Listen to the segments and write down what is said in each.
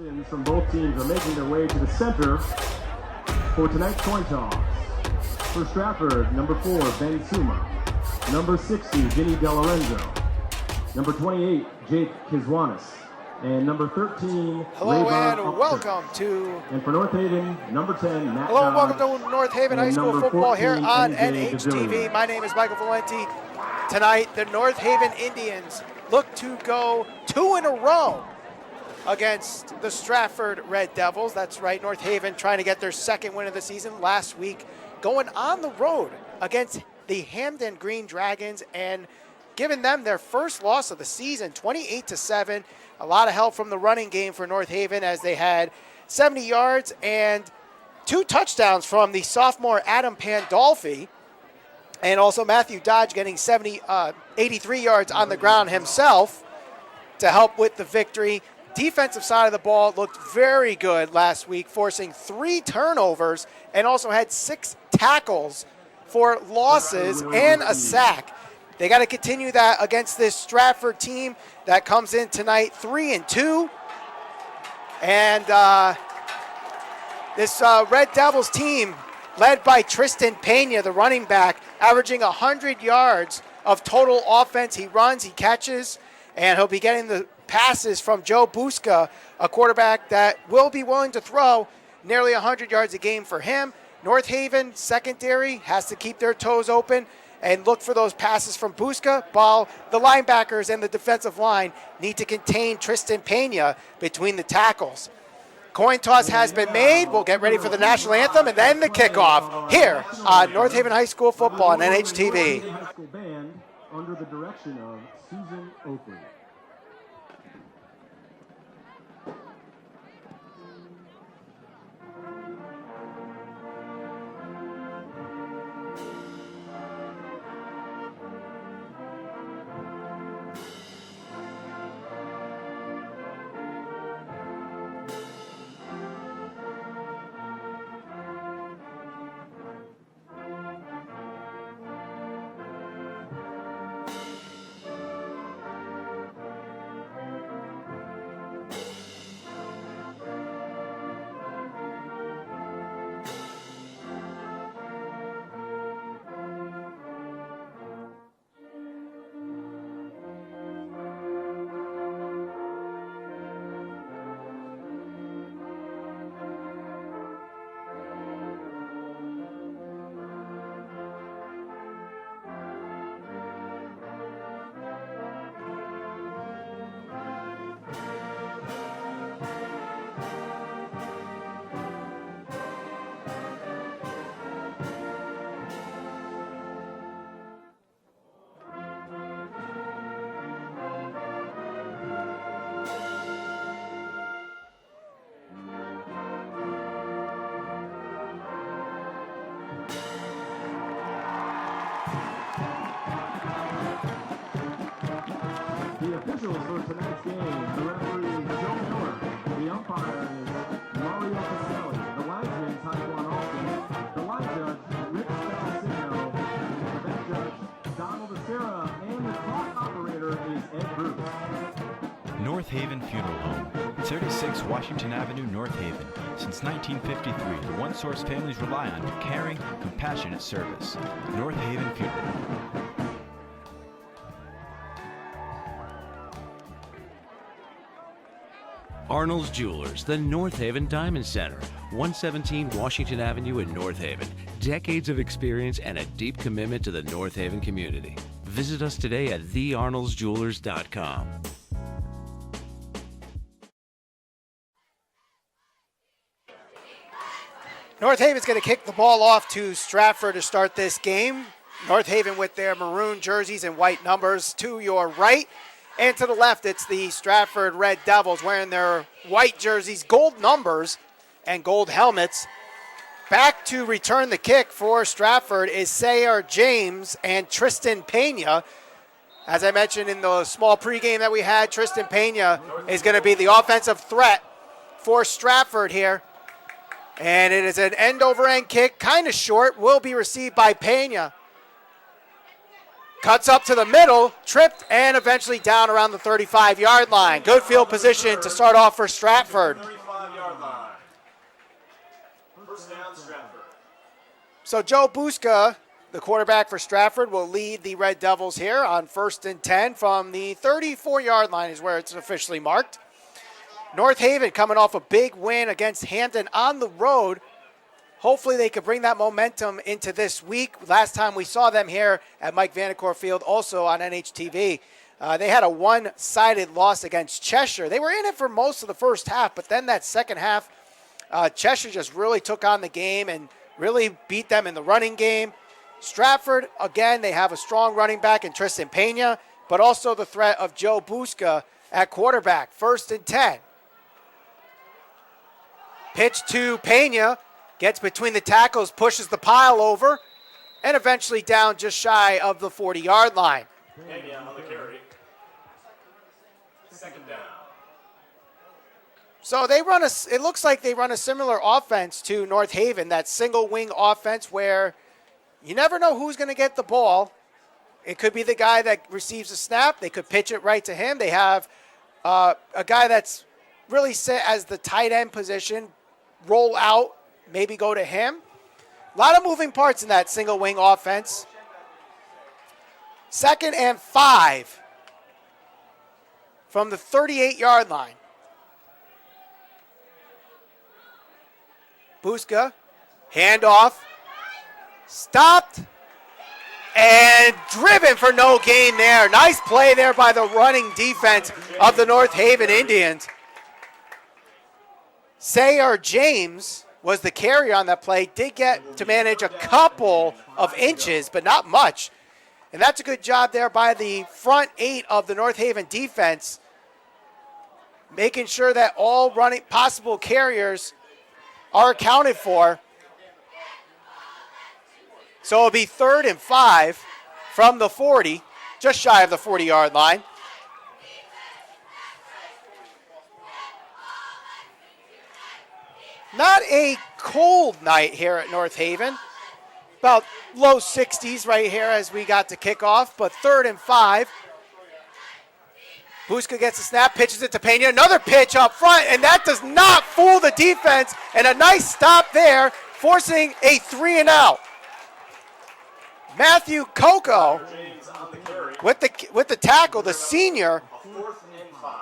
Captains from both teams are making their way to the center for tonight's coin toss. For Stratford, number 4, Ben Suma. Number 60, Vinny DeLorenzo. Number 28, Jake Kizwanis. And number 13, hello Rayvon and Upton. welcome to And for North Haven, number 10, Matt hello and Dodge. welcome to North Haven High School number football here 14, on NJ NHTV. DeVilliers. My name is Michael Valenti. Tonight, the North Haven Indians look to go 2 in a row against the Stratford Red Devils. That's right, North Haven trying to get their second win of the season last week, going on the road against the Hamden Green Dragons and giving them their first loss of the season, 28-7. A lot of help from the running game for North Haven as they had 70 yards and 2 touchdowns from the sophomore Adam Pandolfi, and also Matthew Dodge getting 83 yards on the ground himself to help with the victory. Defensive side of the ball looked very good last week, forcing 3 turnovers and also had 6 tackles for losses and a sack. They got to continue that against this Stratford team that comes in tonight 3-2. And this Red Devils team, led by Tristan Pena, the running back, averaging 100 yards of total offense. He runs, he catches, and he'll be getting the passes from Joe Busca, a quarterback that will be willing to throw nearly 100 yards a game for him. North Haven secondary has to keep their toes open and look for those passes from Busca, while the linebackers and the defensive line need to contain Tristan Pena between the tackles. Coin toss has been made. We'll get ready for the national anthem and then the kickoff here on North Haven High School football on NHTV. High School Band under the direction of Susan Oakley. The officials for tonight's game, the referee is Joe Miller, the umpire is Mario Caselli, the linesman Taekwon Alston, the line judge Rick Spalacino, the bench judge Donald Acera, and the clock operator is Ed Bruce. North Haven Funeral Home, 36 Washington Avenue, North Haven. Since 1953, the one source families rely on for caring, compassionate service. North Haven Funeral Home. Arnold's Jewelers, the North Haven Diamond Center, 117 Washington Avenue in North Haven. Decades of experience and a deep commitment to the North Haven community. Visit us today at thearnoldsjewelers.com. North Haven's going to kick the ball off to Stratford to start this game. North Haven with their maroon jerseys and white numbers to your right. And to the left, it's the Stratford Red Devils wearing their white jerseys, gold numbers, and gold helmets. Back to return the kick for Stratford is Sayre James and Tristan Pena. As I mentioned in the small pregame that we had, Tristan Pena is going to be the offensive threat for Stratford here. And it is an end-over-end kick, kind of short, will be received by Pena. Cuts up to the middle, tripped, and eventually down around the 35-yard line. Good field position to start off for Stratford. 35-yard line. First down, Stratford. So Joe Buska, the quarterback for Stratford, will lead the Red Devils here on 1st and 10 from the 34-yard line is where it's officially marked. North Haven coming off a big win against Hampton on the road. Hopefully they could bring that momentum into this week. Last time we saw them here at Mike Vandecourt Field, also on NHTV, they had a one-sided loss against Cheshire. They were in it for most of the first half, but then that second half, Cheshire just really took on the game and really beat them in the running game. Stratford, again, they have a strong running back in Tristan Pena, but also the threat of Joe Buska at quarterback. 1st and 10. Pitch to Pena. Gets between the tackles, pushes the pile over, and eventually down just shy of the 40-yard line. Pena on the carry. Second down. So they run it looks like they run a similar offense to North Haven, that single wing offense where you never know who's going to get the ball. It could be the guy that receives a snap. They could pitch it right to him. They have a guy that's really set as the tight end position, roll out, maybe go to him. A lot of moving parts in that single wing offense. 2nd and 5 from the 38-yard line. Buska, handoff, stopped, and driven for no gain there. Nice play there by the running defense of the North Haven Indians. Sayer James was the carrier on that play, did get to manage a couple of inches, but not much. And that's a good job there by the front 8 of the North Haven defense, making sure that all running possible carriers are accounted for. So it'll be 3rd and 5 from the 40, just shy of the 40-yard line. Not a cold night here at North Haven. About low 60s right here as we got to kickoff, but 3rd and 5. Buska gets a snap, pitches it to Pena. Another pitch up front, and that does not fool the defense. And a nice stop there, forcing a 3-and-out. Matthew Coco with the tackle, the senior. 4th and 5.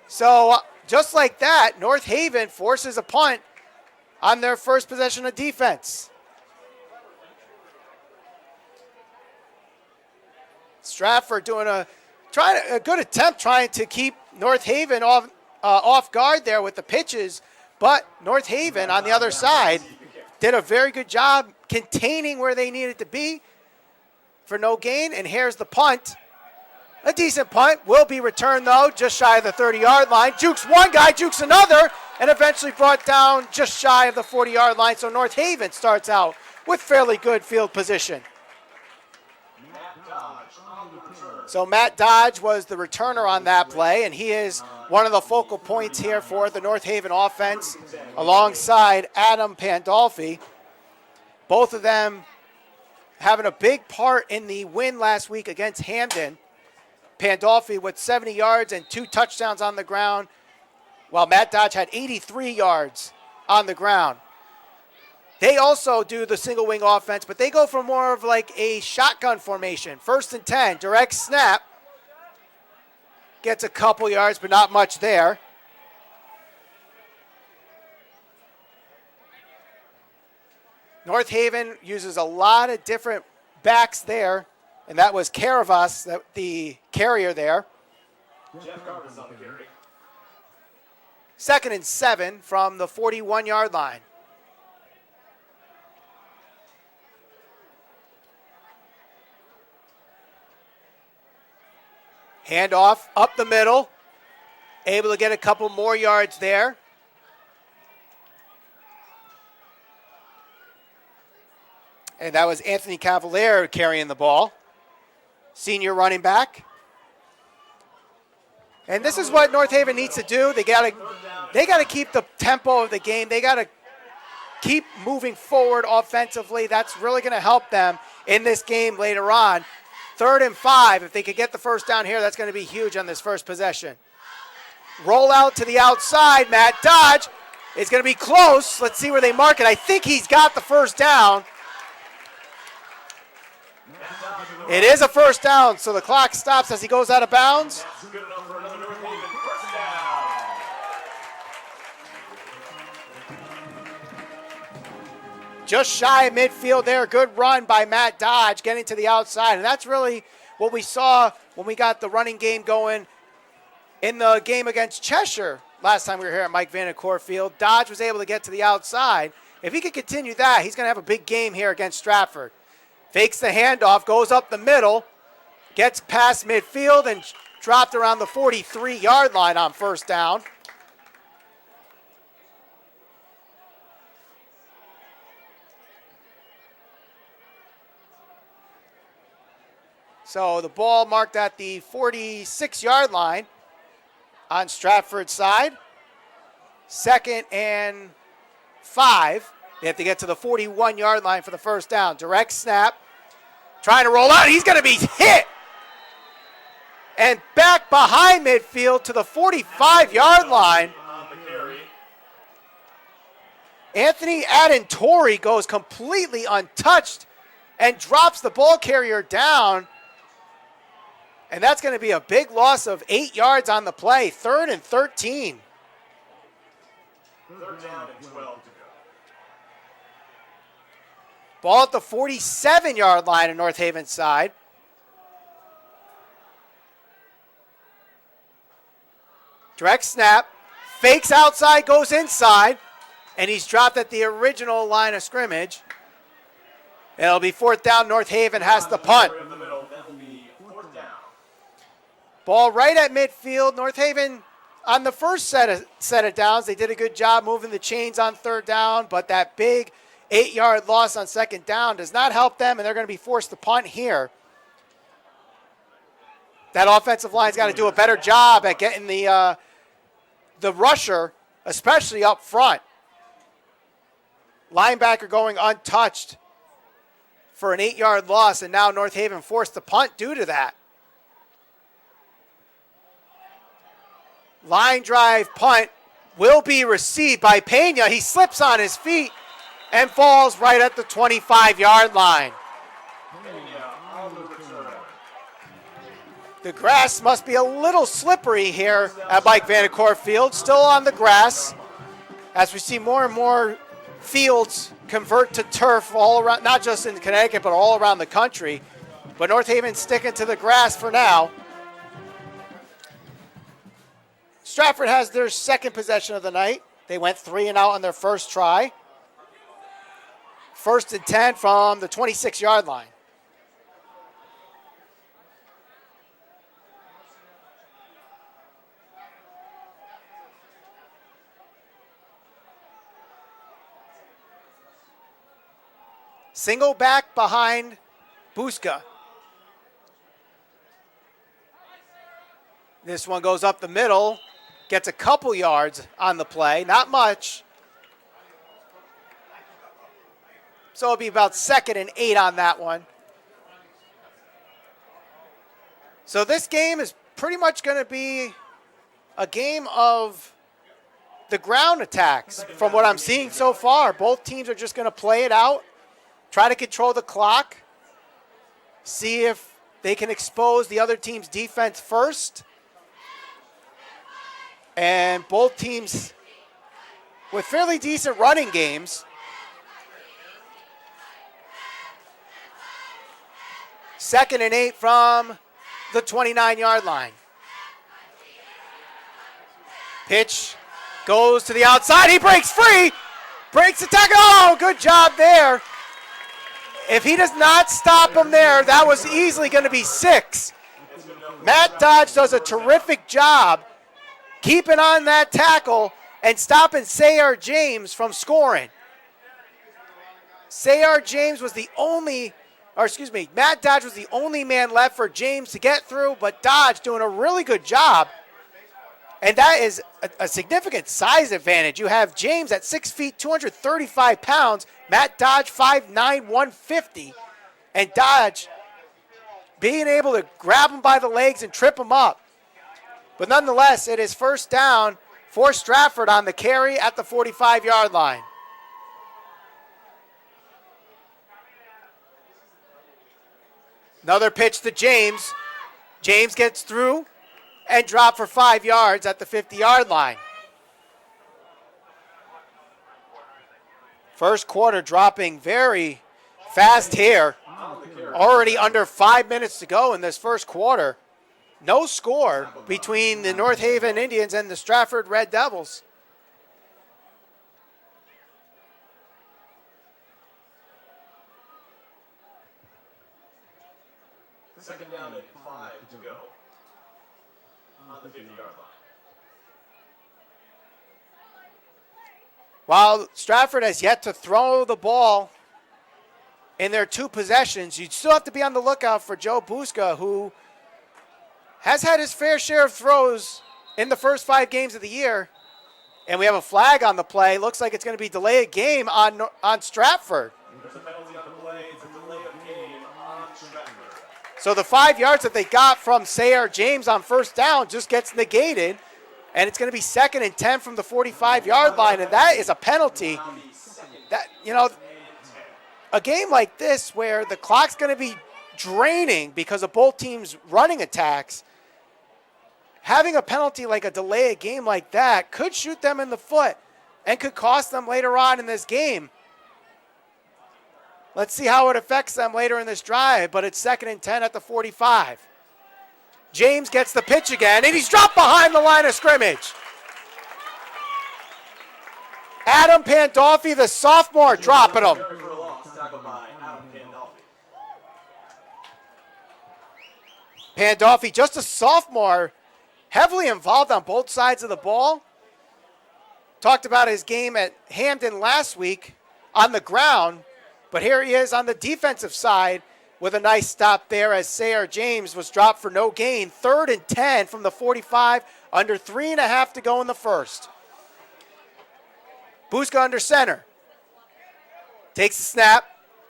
So just like that, North Haven forces a punt on their first possession of defense. Stratford doing a good attempt trying to keep North Haven off guard there with the pitches, but North Haven on the other side did a very good job containing where they needed to be for no gain, and here's the punt. A decent punt, will be returned though, just shy of the 30-yard line. Jukes one guy, jukes another, and eventually brought down just shy of the 40-yard line, so North Haven starts out with fairly good field position. So Matt Dodge was the returner on that play, and he is one of the focal points here for the North Haven offense alongside Adam Pandolfi. Both of them having a big part in the win last week against Hampden. Pandolfi with 70 yards and 2 touchdowns on the ground, while Matt Dodge had 83 yards on the ground. They also do the single wing offense, but they go for more of like a shotgun formation. 1st and 10, direct snap. Gets a couple yards, but not much there. North Haven uses a lot of different backs there, and that was Caravas, the carrier there. Jeff Carver's on the carry. 2nd and 7 from the 41-yard line. Handoff up the middle. Able to get a couple more yards there. And that was Anthony Cavalier carrying the ball. Senior running back. And this is what North Haven needs to do. They gotta keep the tempo of the game. They gotta keep moving forward offensively. That's really gonna help them in this game later on. 3rd and 5. If they could get the first down here, that's going to be huge on this first possession. Roll out to the outside. Matt Dodge is going to be close. Let's see where they mark it. I think he's got the first down. It is a first down, so the clock stops as he goes out of bounds. Just shy of midfield there. Good run by Matt Dodge getting to the outside. And that's really what we saw when we got the running game going in the game against Cheshire last time we were here at Mike Vanacore Field. Dodge was able to get to the outside. If he could continue that, he's going to have a big game here against Stratford. Fakes the handoff, goes up the middle, gets past midfield, and dropped around the 43-yard line on first down. So the ball marked at the 46-yard line on Stratford's side. 2nd and 5. They have to get to the 41-yard line for the first down. Direct snap. Trying to roll out. He's going to be hit. And back behind midfield to the 45-yard line. Anthony Adentori goes completely untouched and drops the ball carrier down. And that's going to be a big loss of 8 yards on the play. 3rd and 13. 3rd down and 12 to go. Ball at the 47-yard line on North Haven side. Direct snap. Fakes outside, goes inside. And he's dropped at the original line of scrimmage. It'll be 4th down. North Haven has the punt. Ball right at midfield. North Haven on the first set of downs, they did a good job moving the chains on 3rd down, but that big 8-yard loss on 2nd down does not help them, and they're going to be forced to punt here. That offensive line's got to do a better job at getting the rusher, especially up front. Linebacker going untouched for an 8-yard loss, and now North Haven forced to punt due to that. Line drive punt will be received by Pena. He slips on his feet and falls right at the 25-yard line. The grass must be a little slippery here at Mike Vanacore Field. Still on the grass as we see more and more fields convert to turf all around, not just in Connecticut, but all around the country. But North Haven sticking to the grass for now. Stratford has their 2nd possession of the night. They went 3 and out on their first try. 1st and 10 from the 26-yard line. Single back behind Buska. This one goes up the middle. Gets a couple yards on the play, not much. So it'll be about 2nd and 8 on that one. So this game is pretty much going to be a game of the ground attacks from what I'm seeing so far. Both teams are just going to play it out, try to control the clock, see if they can expose the other team's defense first. And both teams with fairly decent running games. Second and 8 from the 29-yard line. Pitch goes to the outside. He breaks free. Breaks the tackle. Oh, good job there. If he does not stop him there, that was easily going to be 6. Matt Dodge does a terrific job keeping on that tackle and stopping Sayar James from scoring. Sayar James was Matt Dodge was the only man left for James to get through, but Dodge doing a really good job. And that is a significant size advantage. You have James at 6 feet, 235 pounds, Matt Dodge 5'9", 150, and Dodge being able to grab him by the legs and trip him up. But nonetheless, it is first down for Stratford on the carry at the 45-yard line. Another pitch to James. James gets through and dropped for 5 yards at the 50-yard line. First quarter dropping very fast here. Already under 5 minutes to go in this first quarter. No score between the North Haven Indians and the Stratford Red Devils. Second down at 5 to go on the 50-yard line. While Stratford has yet to throw the ball in their 2 possessions, you still have to be on the lookout for Joe Buska, who has had his fair share of throws in the first 5 games of the year. And we have a flag on the play. Looks like it's going to be delay of game on Stratford. There's a penalty on the play. It's a delay of game on Stratford. So the 5 yards that they got from Sayre James on first down just gets negated. And it's going to be 2nd and 10 from the 45-yard line. And that is a penalty. That, you know, a game like this where the clock's going to be draining because of both teams' running attacks, having a penalty like a delay of game like that could shoot them in the foot and could cost them later on in this game. Let's see how it affects them later in this drive, but it's 2nd and 10 at the 45. James gets the pitch again, and he's dropped behind the line of scrimmage. Adam Pandolfi, the sophomore, dropping him. Pandolfi, just a sophomore, heavily involved on both sides of the ball. Talked about his game at Hamden last week on the ground, but here he is on the defensive side with a nice stop there as Sayre James was dropped for no gain. 3rd and 10 from the 45, under 3.5 to go in the first. Buska under center. Takes the snap.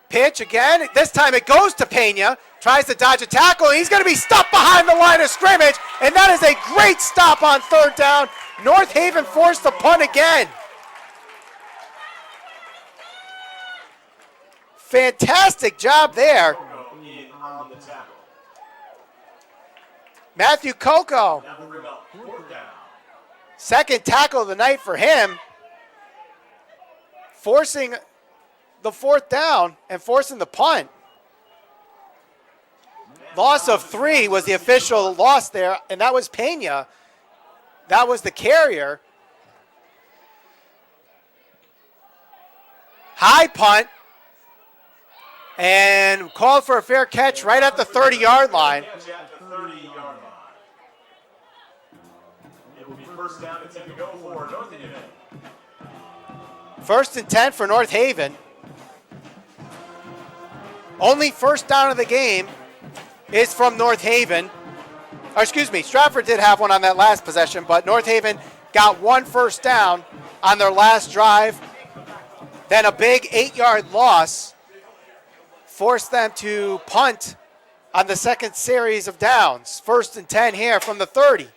Pitch again. This time it goes to Pena. Tries to dodge a tackle, and he's going to be stopped behind the line of scrimmage, and that is a great stop on 3rd down. North Haven forced the punt again. Fantastic job there. Matthew Coco. 2nd tackle of the night for him. Forcing the 4th down and forcing the punt. Loss of 3 was the official loss there, and that was Pena. That was the carrier. High punt. And called for a fair catch right at the 30-yard line. It will be first down and 10 to go for North Haven. 1st and 10 for North Haven. Only first down of the game is from North Haven. Or excuse me, Stratford did have one on that last possession, but North Haven got 1 first down on their last drive. Then a big 8-yard loss forced them to punt on the 2nd series of downs. 1st and 10 here from the 30.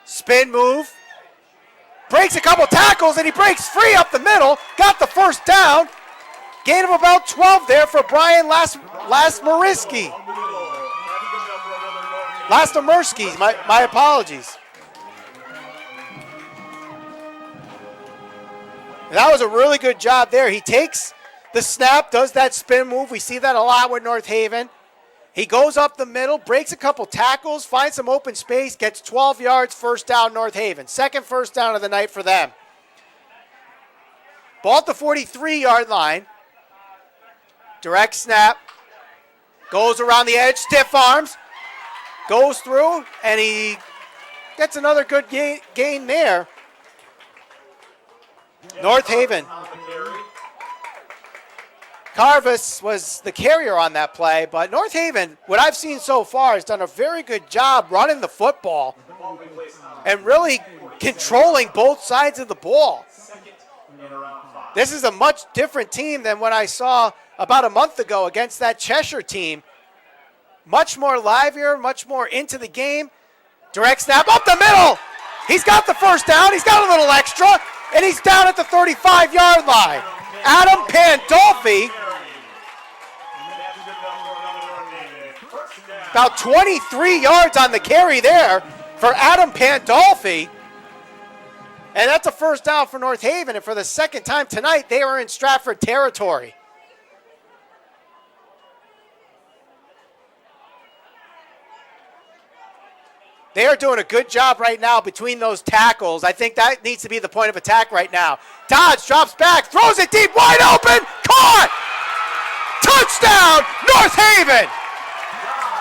Spin move. Breaks a couple tackles, and he breaks free up the middle. Got the first down. Gain of about 12 there for Brian Lastomurski. My apologies. That was a really good job there. He takes the snap, does that spin move. We see that a lot with North Haven. He goes up the middle, breaks a couple tackles, finds some open space, gets 12 yards, first down North Haven. 2nd first down of the night for them. Ball at the 43-yard line. Direct snap. Goes around the edge, stiff arms. Goes through, and he gets another good gain there. North Haven. Carvis was the carrier on that play, but North Haven, what I've seen so far, has done a very good job running the football and really controlling both sides of the ball. This is a much different team than what I saw about a month ago against that Cheshire team, much more livelier, much more into the game. Direct snap up the middle. He's got the first down. He's got a little extra, and he's down at the 35-yard line. Adam Pandolfi, about 23 yards on the carry there for Adam Pandolfi. And that's a first down for North Haven. And for the second time tonight, they are in Stratford territory. They are doing a good job right now between those tackles. I think that needs to be the point of attack right now. Dodge drops back, throws it deep, wide open, caught! Touchdown, North Haven!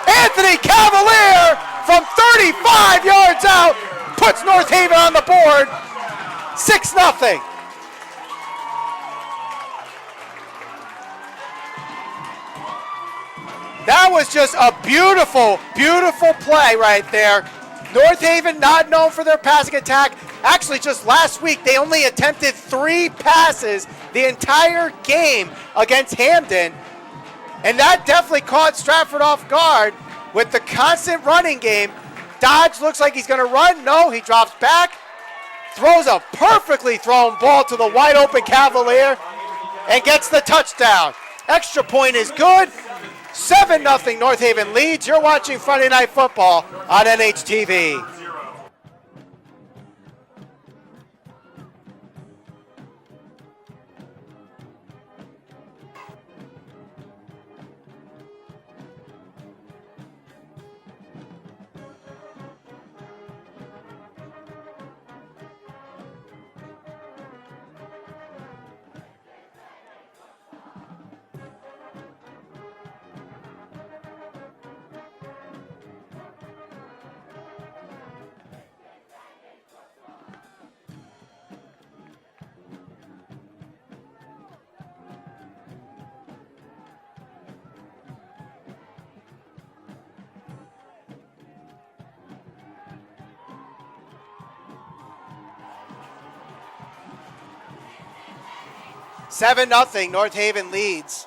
Anthony Cavalier from 35 yards out puts North Haven on the board, 6-0. That was just a beautiful, beautiful play right there. North Haven not known for their passing attack. Actually, just last week, they only attempted 3 passes the entire game against Hamden. And that definitely caught Stratford off guard with the constant running game. Dodge looks like he's going to run. No, he drops back, throws a perfectly thrown ball to the wide open Cavalier, and gets the touchdown. Extra point is good. 7-0 North Haven leads. You're watching Friday Night Football on NHTV. Seven 0 North Haven leads.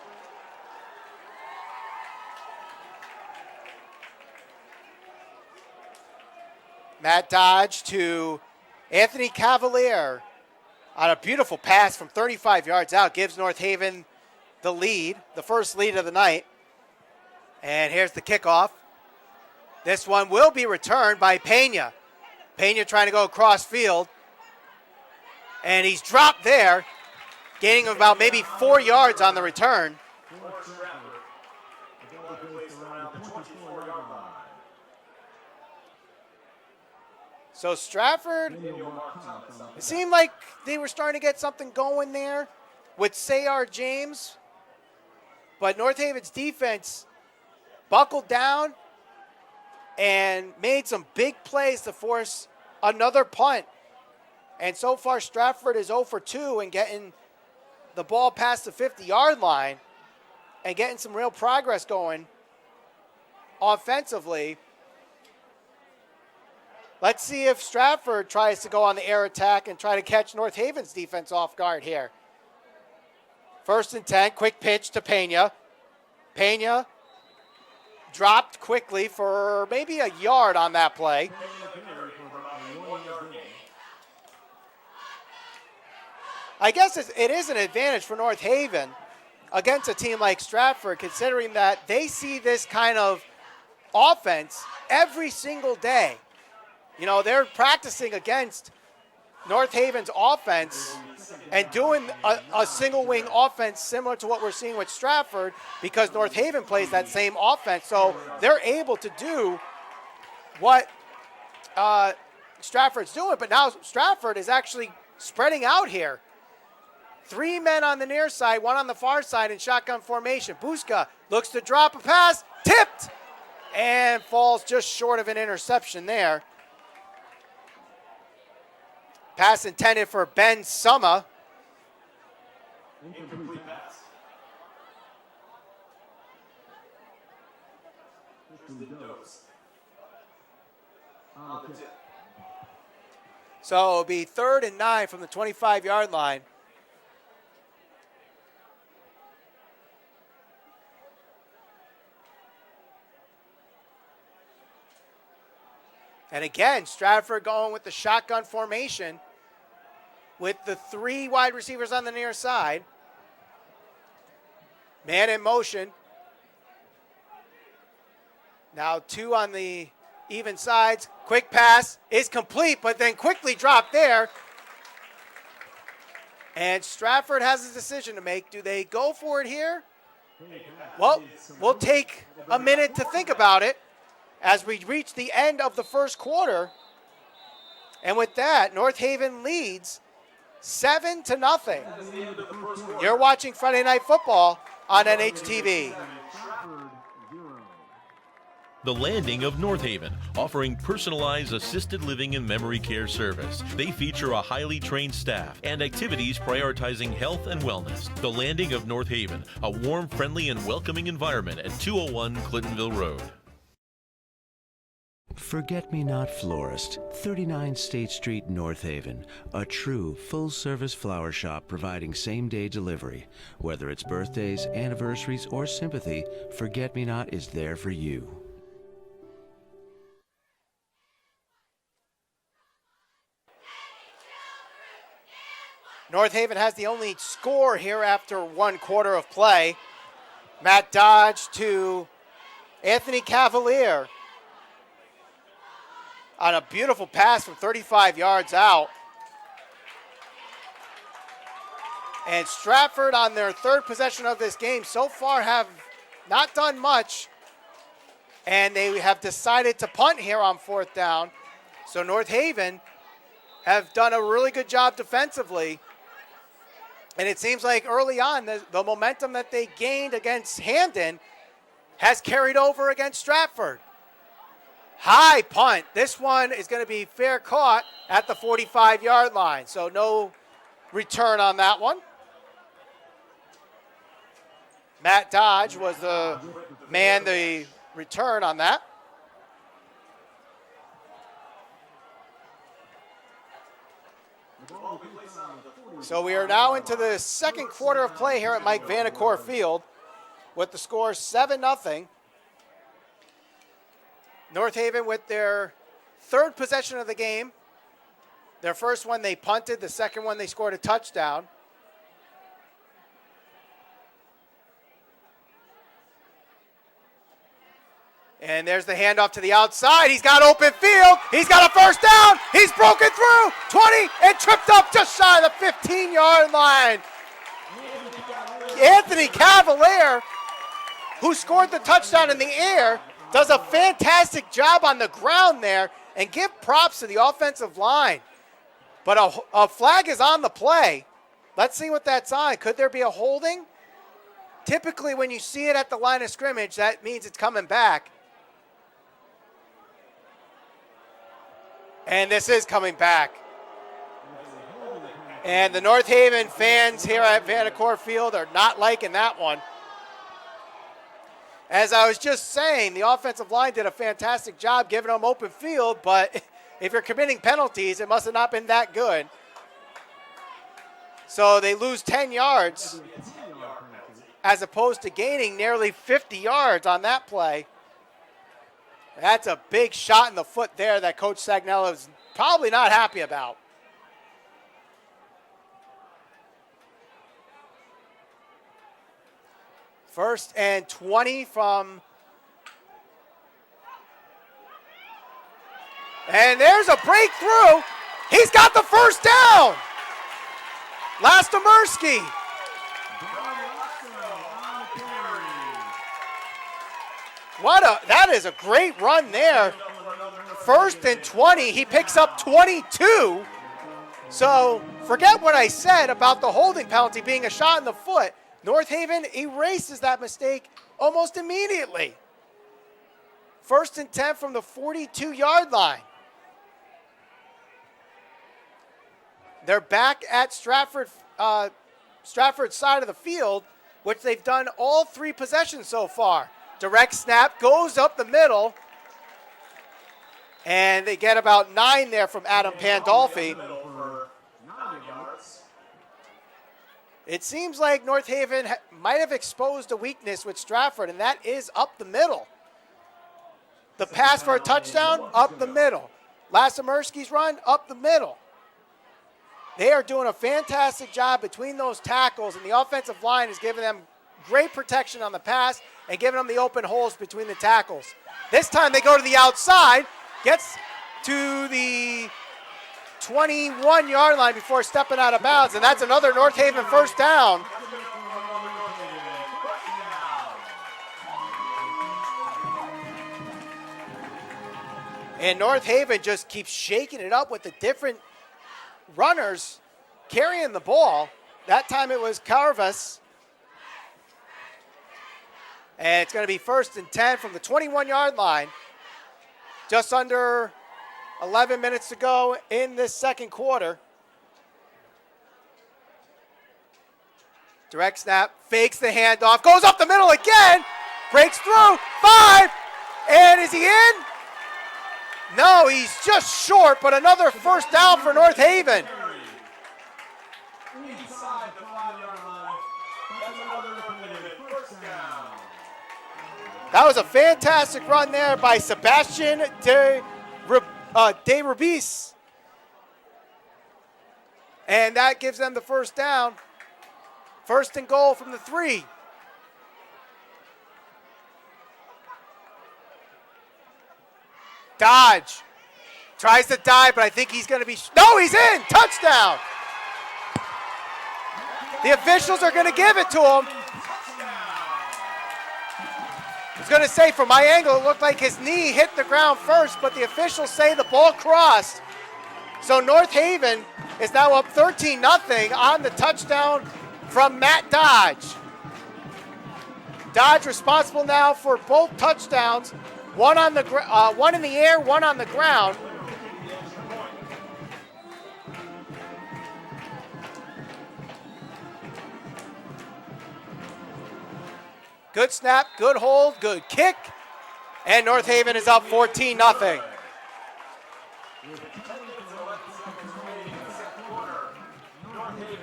Matt Dodge to Anthony Cavalier on a beautiful pass from 35 yards out. Gives North Haven the lead, the first lead of the night. And here's the kickoff. This one will be returned by Pena. Pena trying to go across field. And he's dropped there, gaining about maybe 4 yards on the return. So Stratford, it seemed like they were starting to get something going there with Sayar James. But North Haven's defense buckled down and made some big plays to force another punt. And so far, Stratford is 0 for 2 and getting the ball past the 50-yard line and getting some real progress going offensively. Let's see if Stratford tries to go on the air attack and try to catch North Haven's defense off guard here. 1st and 10, quick pitch to Pena. Pena dropped quickly for maybe a yard on that play. I guess it is an advantage for North Haven against a team like Stratford, considering that they see this kind of offense every single day. You know, they're practicing against North Haven's offense and doing a single wing offense similar to what we're seeing with Stratford, because North Haven plays that same offense. So they're able to do what Stratford's doing, but now Stratford is actually spreading out here. 3 men on the near side, 1 on the far side in shotgun formation. Buska looks to drop a pass, tipped, and falls just short of an interception there. Pass intended for Ben Summa. Incomplete pass. So it'll be 3rd and 9 from the 25-yard line. And again, Stratford going with the shotgun formation with the 3 wide receivers on the near side. Man in motion. Now 2 on the even sides. Quick pass is complete, but then quickly dropped there. And Stratford has a decision to make. Do they go for it here? Well, we'll take a minute to think about it as we reach the end of the first quarter. And with that, North Haven leads 7-0. You're watching Friday Night Football on NHTV. The Landing of North Haven, offering personalized assisted living and memory care service. They feature a highly trained staff and activities prioritizing health and wellness. The Landing of North Haven, a warm, friendly, and welcoming environment at 201 Clintonville Road. Forget-Me-Not Florist, 39 State Street, North Haven. A true full-service flower shop providing same-day delivery. Whether it's birthdays, anniversaries, or sympathy, Forget-Me-Not is there for you. North Haven has the only score here after 1 quarter of play. Matt Dodge to Anthony Cavalier on a beautiful pass from 35 yards out. And Stratford on their 3rd possession of this game so far have not done much. And they have decided to punt here on 4th down. So North Haven have done a really good job defensively. And it seems like early on, the momentum that they gained against Hamden has carried over against Stratford. High punt. This one is going to be fair caught at the 45-yard line. So no return on that one. Matt Dodge was the man, the return on that. So we are now into the 2nd quarter of play here at Mike Vanacore Field with the score 7-0. North Haven with their 3rd possession of the game. Their first one they punted, the second one they scored a touchdown. And there's the handoff to the outside. He's got open field. He's got a first down. He's broken through 20 and tripped up just shy of the 15-yard line. Anthony Cavalier, who scored the touchdown in the air, does a fantastic job on the ground there, and give props to the offensive line. But a flag is on the play. Let's see what that's on. Could there be a holding? Typically, when you see it at the line of scrimmage, that means it's coming back. And this is coming back. And the North Haven fans here at Vanacore Field are not liking that one. As I was just saying, the offensive line did a fantastic job giving them open field, but if you're committing penalties, it must have not been that good. So they lose 10 yards as opposed to gaining nearly 50 yards on that play. That's a big shot in the foot there that Coach Sagnello is probably not happy about. First and 20 from, and there's a breakthrough. He's got the first down. Lastomersky. That is a great run there. First and 20, he picks up 22. So forget what I said about the holding penalty being a shot in the foot. North Haven erases that mistake almost immediately. First and 10 from the 42-yard line. They're back at Stratford's side of the field, which they've done all 3 possessions so far. Direct snap goes up the middle, and they get about 9 there from Adam Pandolfi. It seems like North Haven might have exposed a weakness with Stratford, and that is up the middle. The pass for a touchdown, up the middle. Lasimirsky's run up the middle. They are doing a fantastic job between those tackles, and the offensive line is giving them great protection on the pass and giving them the open holes between the tackles. This time they go to the outside, gets to the 21-yard line before stepping out of bounds, and that's another North Haven first down. And North Haven just keeps shaking it up with the different runners carrying the ball. That time it was Carvas. And it's going to be 1st and 10 from the 21-yard line. Just under 11 minutes to go in this second quarter. Direct snap, fakes the handoff, goes up the middle again, breaks through, 5, and is he in? No, he's just short, but another first down for North Haven. Inside the 5-yard line. That's another first down. That was a fantastic run there by Sebastian de Rubis. And that gives them the first down. 1st and goal from the 3. Dodge. Tries to dive, but I think he's going to be... No, he's in! Touchdown! The officials are going to give it to him. I was going to say, from my angle, it looked like his knee hit the ground first, but the officials say the ball crossed. So North Haven is now up 13-0 on the touchdown from Matt Dodge. Dodge responsible now for both touchdowns, one in the air, one on the ground. Good snap, good hold, good kick, and North Haven is up 14-0.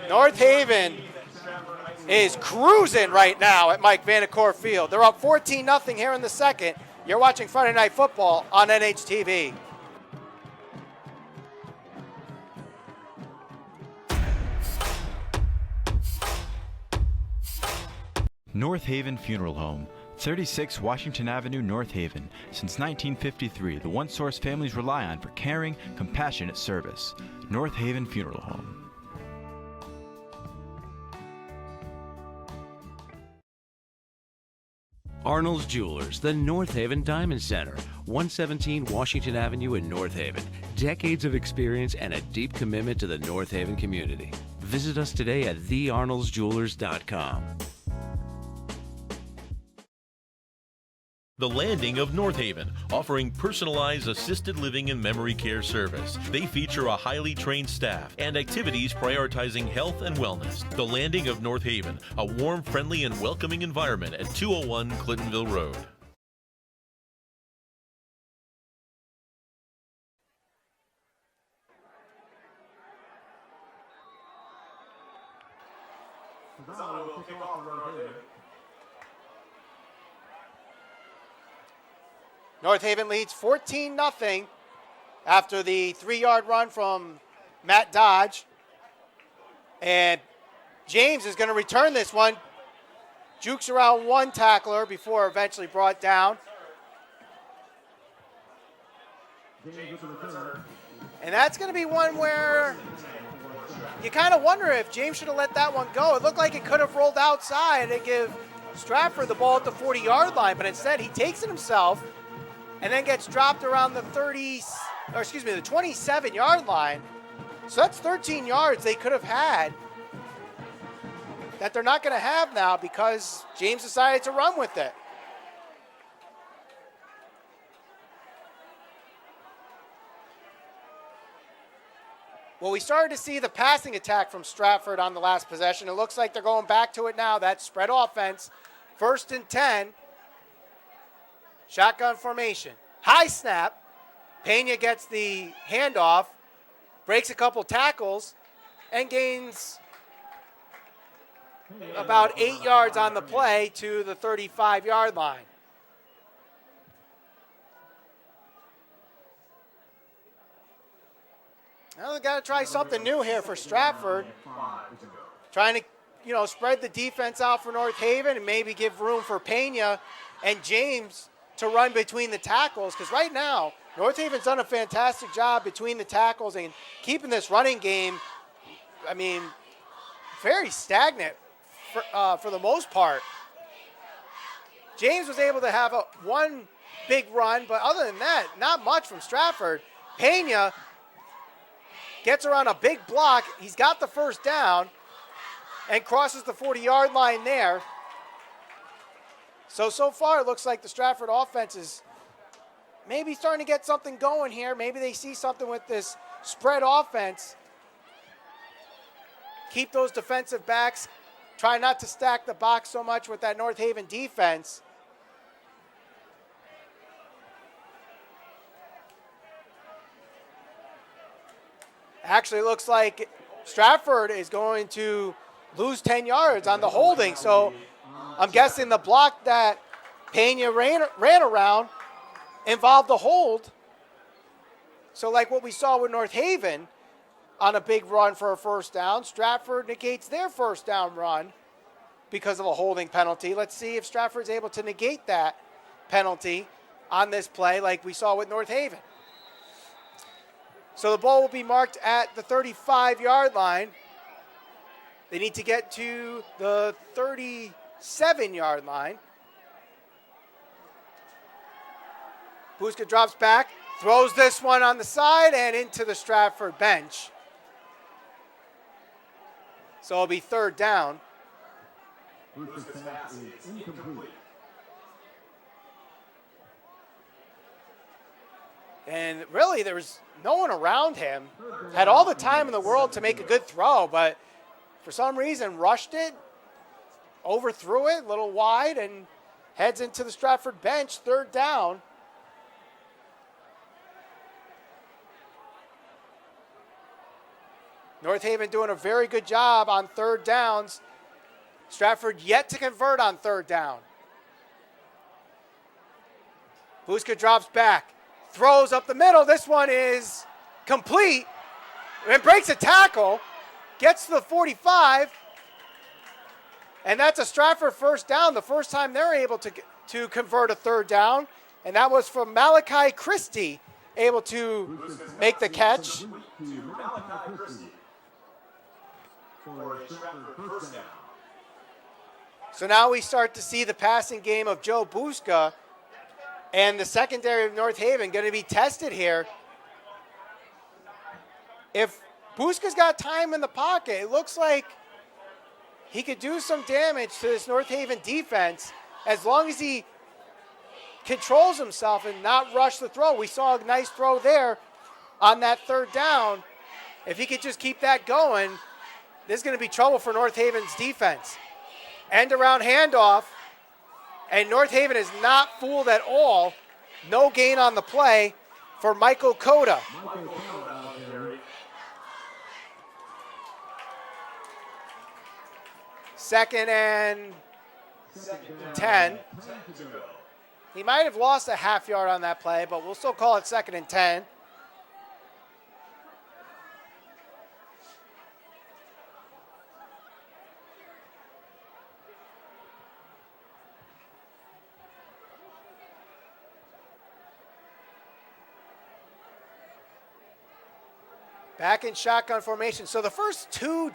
North Haven is cruising right now at Mike Vanacore Field. They're up 14-0 here in the second. You're watching Friday Night Football on NHTV. North Haven Funeral Home, 36 Washington Avenue, North Haven. Since 1953, the one source families rely on for caring, compassionate service. North Haven Funeral Home. Arnold's Jewelers, the North Haven Diamond Center, 117 Washington Avenue in North Haven. Decades of experience and a deep commitment to the North Haven community. Visit us today at thearnoldsjewelers.com. The Landing of North Haven, offering personalized assisted living and memory care service. They feature a highly trained staff and activities prioritizing health and wellness. The Landing of North Haven, a warm, friendly, and welcoming environment at 201 Clintonville Road. North Haven leads 14-0 after the 3-yard run from Matt Dodge. And James is going to return this one. Jukes around one tackler before eventually brought down. And that's going to be one where you kind of wonder if James should have let that one go. It looked like it could have rolled outside and give Stratford the ball at the 40-yard line, but instead he takes it himself and then gets dropped around the 27-yard line. So that's 13 yards they could have had that they're not going to have now because James decided to run with it. Well, we started to see the passing attack from Stratford on the last possession. It looks like they're going back to it now. That spread offense, 1st and 10. Shotgun formation. High snap. Pena gets the handoff, breaks a couple tackles, and gains about 8 yards on the play to the 35-yard line. Well, they got to try something new here for Stratford. Trying to, spread the defense out for North Haven and maybe give room for Pena and James to run between the tackles. Because right now, North Haven's done a fantastic job between the tackles and keeping this running game, very stagnant for the most part. James was able to have one big run, but other than that, not much from Stratford. Pena gets around a big block. He's got the first down and crosses the 40-yard line there. So far it looks like the Stratford offense is maybe starting to get something going here. Maybe they see something with this spread offense. Keep those defensive backs. Try not to stack the box so much with that North Haven defense. Actually, it looks like Stratford is going to lose 10 yards on the holding. So I'm guessing the block that Pena ran around involved the hold. So like what we saw with North Haven on a big run for a first down, Stratford negates their first down run because of a holding penalty. Let's see if Stratford's able to negate that penalty on this play like we saw with North Haven. So the ball will be marked at the 35-yard line. They need to get to the 37-yard line. Buska drops back, throws this one on the side and into the Stratford bench. So it'll be third down. Buska's pass is incomplete. And really, there was no one around him. Had all the time in the world to make a good throw, but for some reason rushed it, overthrew it a little wide, and heads into the Stratford bench, third down. North Haven doing a very good job on third downs. Stratford yet to convert on third down. Buska drops back. Throws up the middle. This one is complete and breaks a tackle. Gets to the 45. And that's a Stratford first down. The first time they're able to convert a third down. And that was from Malachi Christie, able to make the catch. So now we start to see the passing game of Joe Buska. And the secondary of North Haven going to be tested here. If Buska's got time in the pocket, it looks like he could do some damage to this North Haven defense as long as he controls himself and not rush the throw. We saw a nice throw there on that third down. If he could just keep that going, there's going to be trouble for North Haven's defense. End around handoff. And North Haven is not fooled at all. No gain on the play for Michael Cota. Second and 10. He might have lost a half yard on that play, but we'll still call it second and 10. Back in shotgun formation. So the first three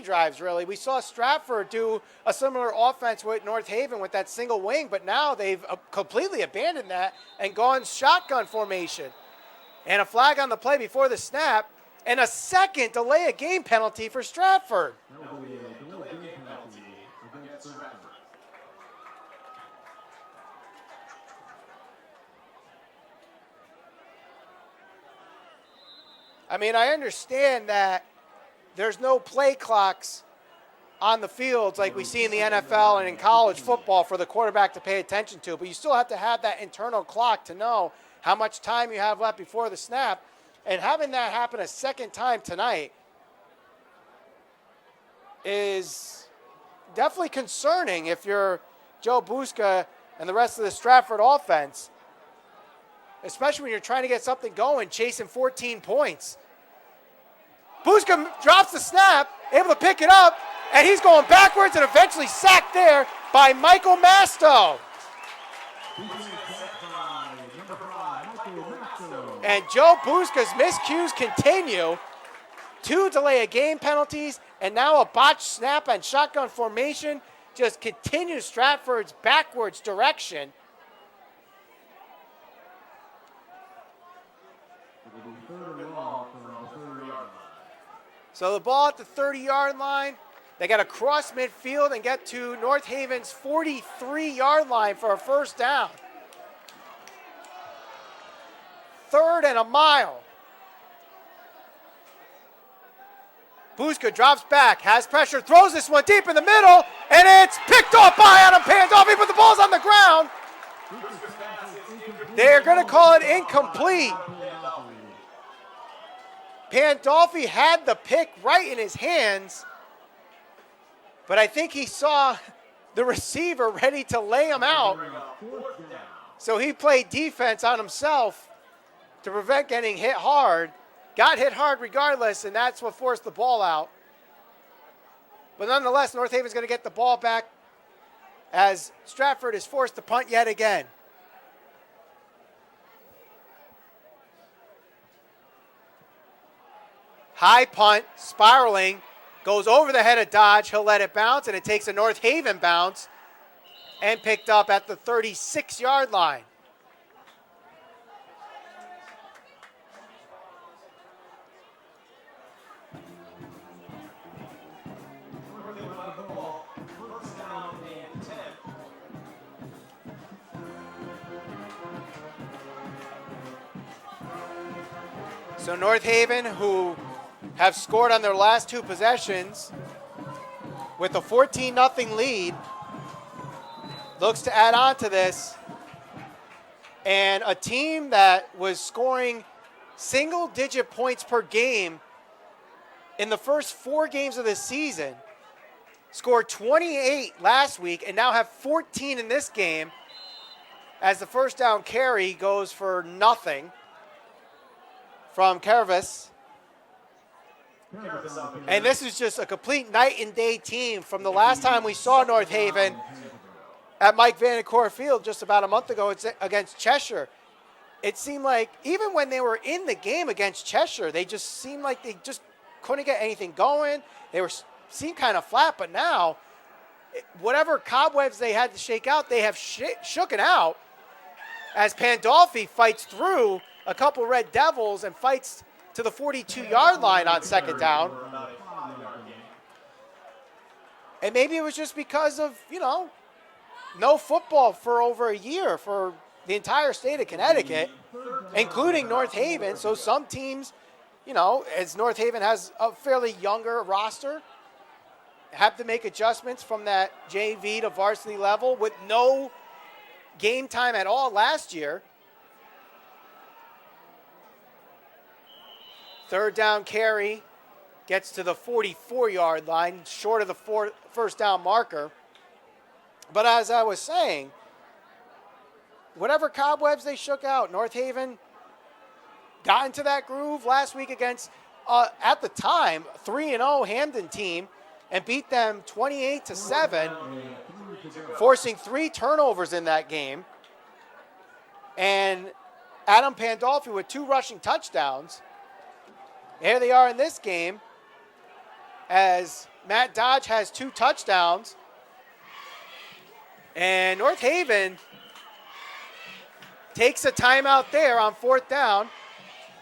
drives really, we saw Stratford do a similar offense with North Haven with that single wing, but now they've completely abandoned that and gone shotgun formation. And a flag on the play before the snap, and a second delay of game penalty for Stratford. I understand that there's no play clocks on the fields like we see in the NFL and in college football for the quarterback to pay attention to, but you still have to have that internal clock to know how much time you have left before the snap. And having that happen a second time tonight is definitely concerning if you're Joe Buska and the rest of the Stratford offense, especially when you're trying to get something going, chasing 14 points Buzka drops the snap, able to pick it up, and he's going backwards and eventually sacked there by Michael Masto. And Joe Buzka's miscues continue. 2 delay of game penalties, and now a botched snap and shotgun formation just continues Stratford's backwards direction. So the ball at the 30-yard line. They got to cross midfield and get to North Haven's 43-yard line for a first down. 3rd and a mile. Buzka drops back, has pressure, throws this one deep in the middle, and it's picked off by Adam Pandolfi, but the ball's on the ground. They're going to call it incomplete. Pandolfi had the pick right in his hands, but I think he saw the receiver ready to lay him out. So he played defense on himself to prevent getting hit hard. Got hit hard regardless, and that's what forced the ball out. But nonetheless, North Haven's going to get the ball back as Stratford is forced to punt yet again. High punt, spiraling, goes over the head of Dodge. He'll let it bounce, and it takes a North Haven bounce and picked up at the 36-yard line. So North Haven, who have scored on their last 2 possessions with a 14-0 lead, looks to add on to this. And a team that was scoring single-digit points per game in the first 4 games of the season, scored 28 last week and now have 14 in this game as the first down carry goes for nothing from Kervis. And this is just a complete night and day team from the last time we saw North Haven at Mike Vandecore Field just about a month ago against Cheshire. It seemed like even when they were in the game against Cheshire, they just seemed like they just couldn't get anything going. They seemed kind of flat, but now whatever cobwebs they had to shake out, they have shooken out as Pandolfi fights through a couple Red Devils and fights to the 42-yard line on second down. And maybe it was just because of, no football for over a year for the entire state of Connecticut, including North Haven. So some teams, as North Haven has a fairly younger roster, have to make adjustments from that JV to varsity level with no game time at all last year. Third down carry gets to the 44-yard line, short of the first down marker. But as I was saying, whatever cobwebs they shook out, North Haven got into that groove last week against, at the time, 3-0 Hamden team and beat them 28-7, forcing 3 turnovers in that game. And Adam Pandolfi with 2 rushing touchdowns. Here they are in this game as Matt Dodge has 2 touchdowns. And North Haven takes a timeout there on 4th down.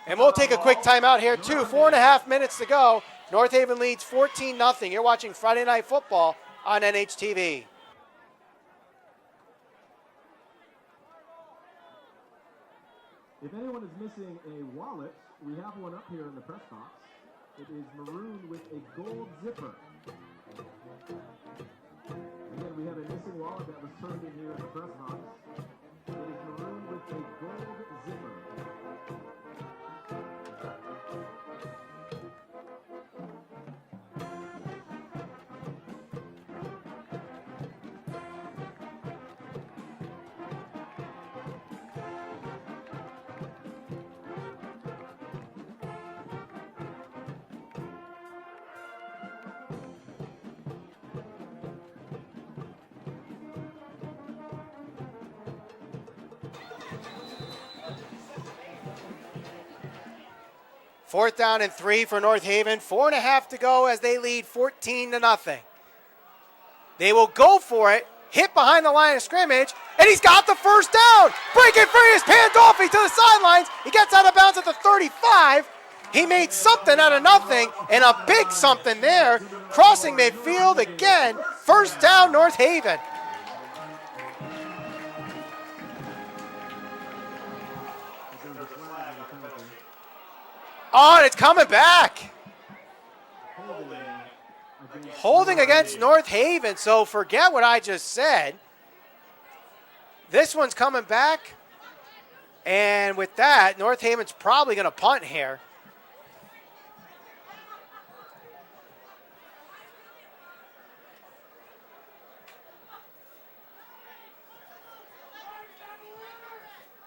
And we'll take a quick timeout here too. 4.5 minutes to go. North Haven leads 14-0. You're watching Friday Night Football on NHTV. If anyone is missing a wallet, we have one up here in the press box. It is maroon with a gold zipper. Again, we have a missing wallet that was turned in here in the press box. It is maroon with a gold zipper. 4th down and 3 for North Haven. 4.5 to go as they lead 14-0. They will go for it. Hit behind the line of scrimmage, and he's got the first down. Breaking free is Pandolfi to the sidelines. He gets out of bounds at the 35. He made something out of nothing, and a big something there. Crossing midfield again. First down, North Haven. Oh, and it's coming back. Holding against North Haven, so forget what I just said. This one's coming back, and with that, North Haven's probably going to punt here.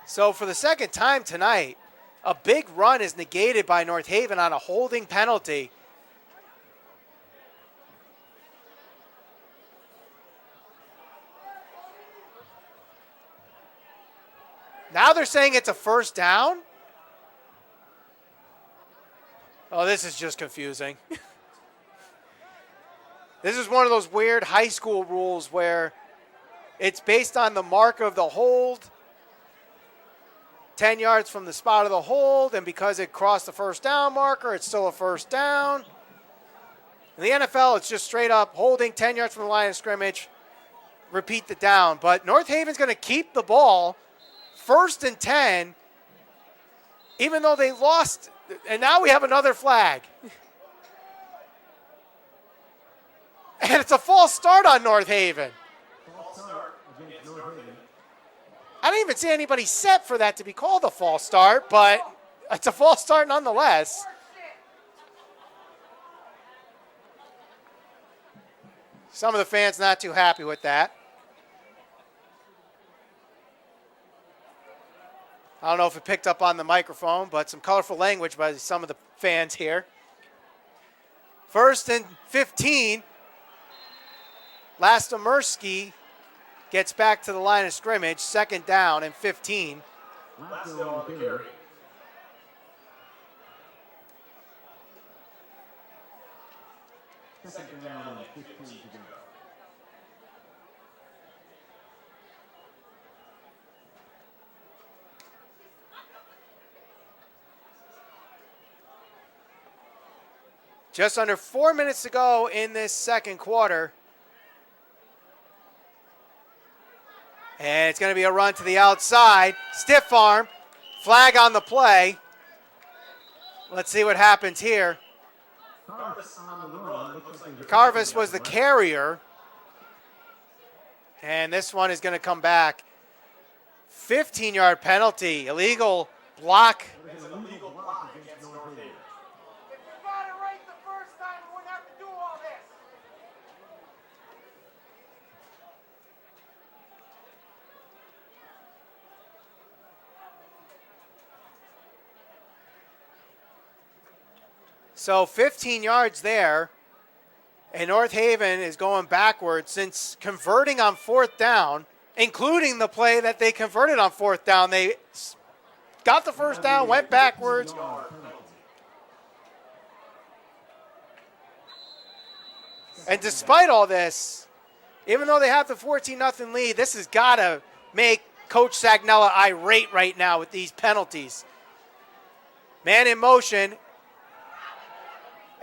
So for the second time tonight, a big run is negated by North Haven on a holding penalty. Now they're saying it's a first down? Oh, this is just confusing. This is one of those weird high school rules where it's based on the mark of the hold, 10 yards from the spot of the hold, and because it crossed the first down marker, it's still a first down. In the NFL, it's just straight up holding 10 yards from the line of scrimmage, repeat the down. But North Haven's going to keep the ball. 1st and 10, even though they lost, and now we have another flag. And it's a false start on North Haven. I didn't even see anybody set for that to be called a false start, but it's a false start nonetheless. Some of the fans not too happy with that. I don't know if it picked up on the microphone, but some colorful language by some of the fans here. 1st and 15. Lastomersky gets back to the line of scrimmage. 2nd down and 15. Second down and 15 to go. Just under 4 minutes to go in this second quarter. And it's going to be a run to the outside. Stiff arm. Flag on the play. Let's see what happens here. Carvis was the carrier. And this one is going to come back. 15-yard penalty. Illegal block. So 15 yards there, and North Haven is going backwards since converting on 4th down, including the play that they converted on 4th down. They got the first down, went backwards. And despite all this, even though they have the 14-0 lead, this has got to make Coach Sagnella irate right now with these penalties. Man in motion.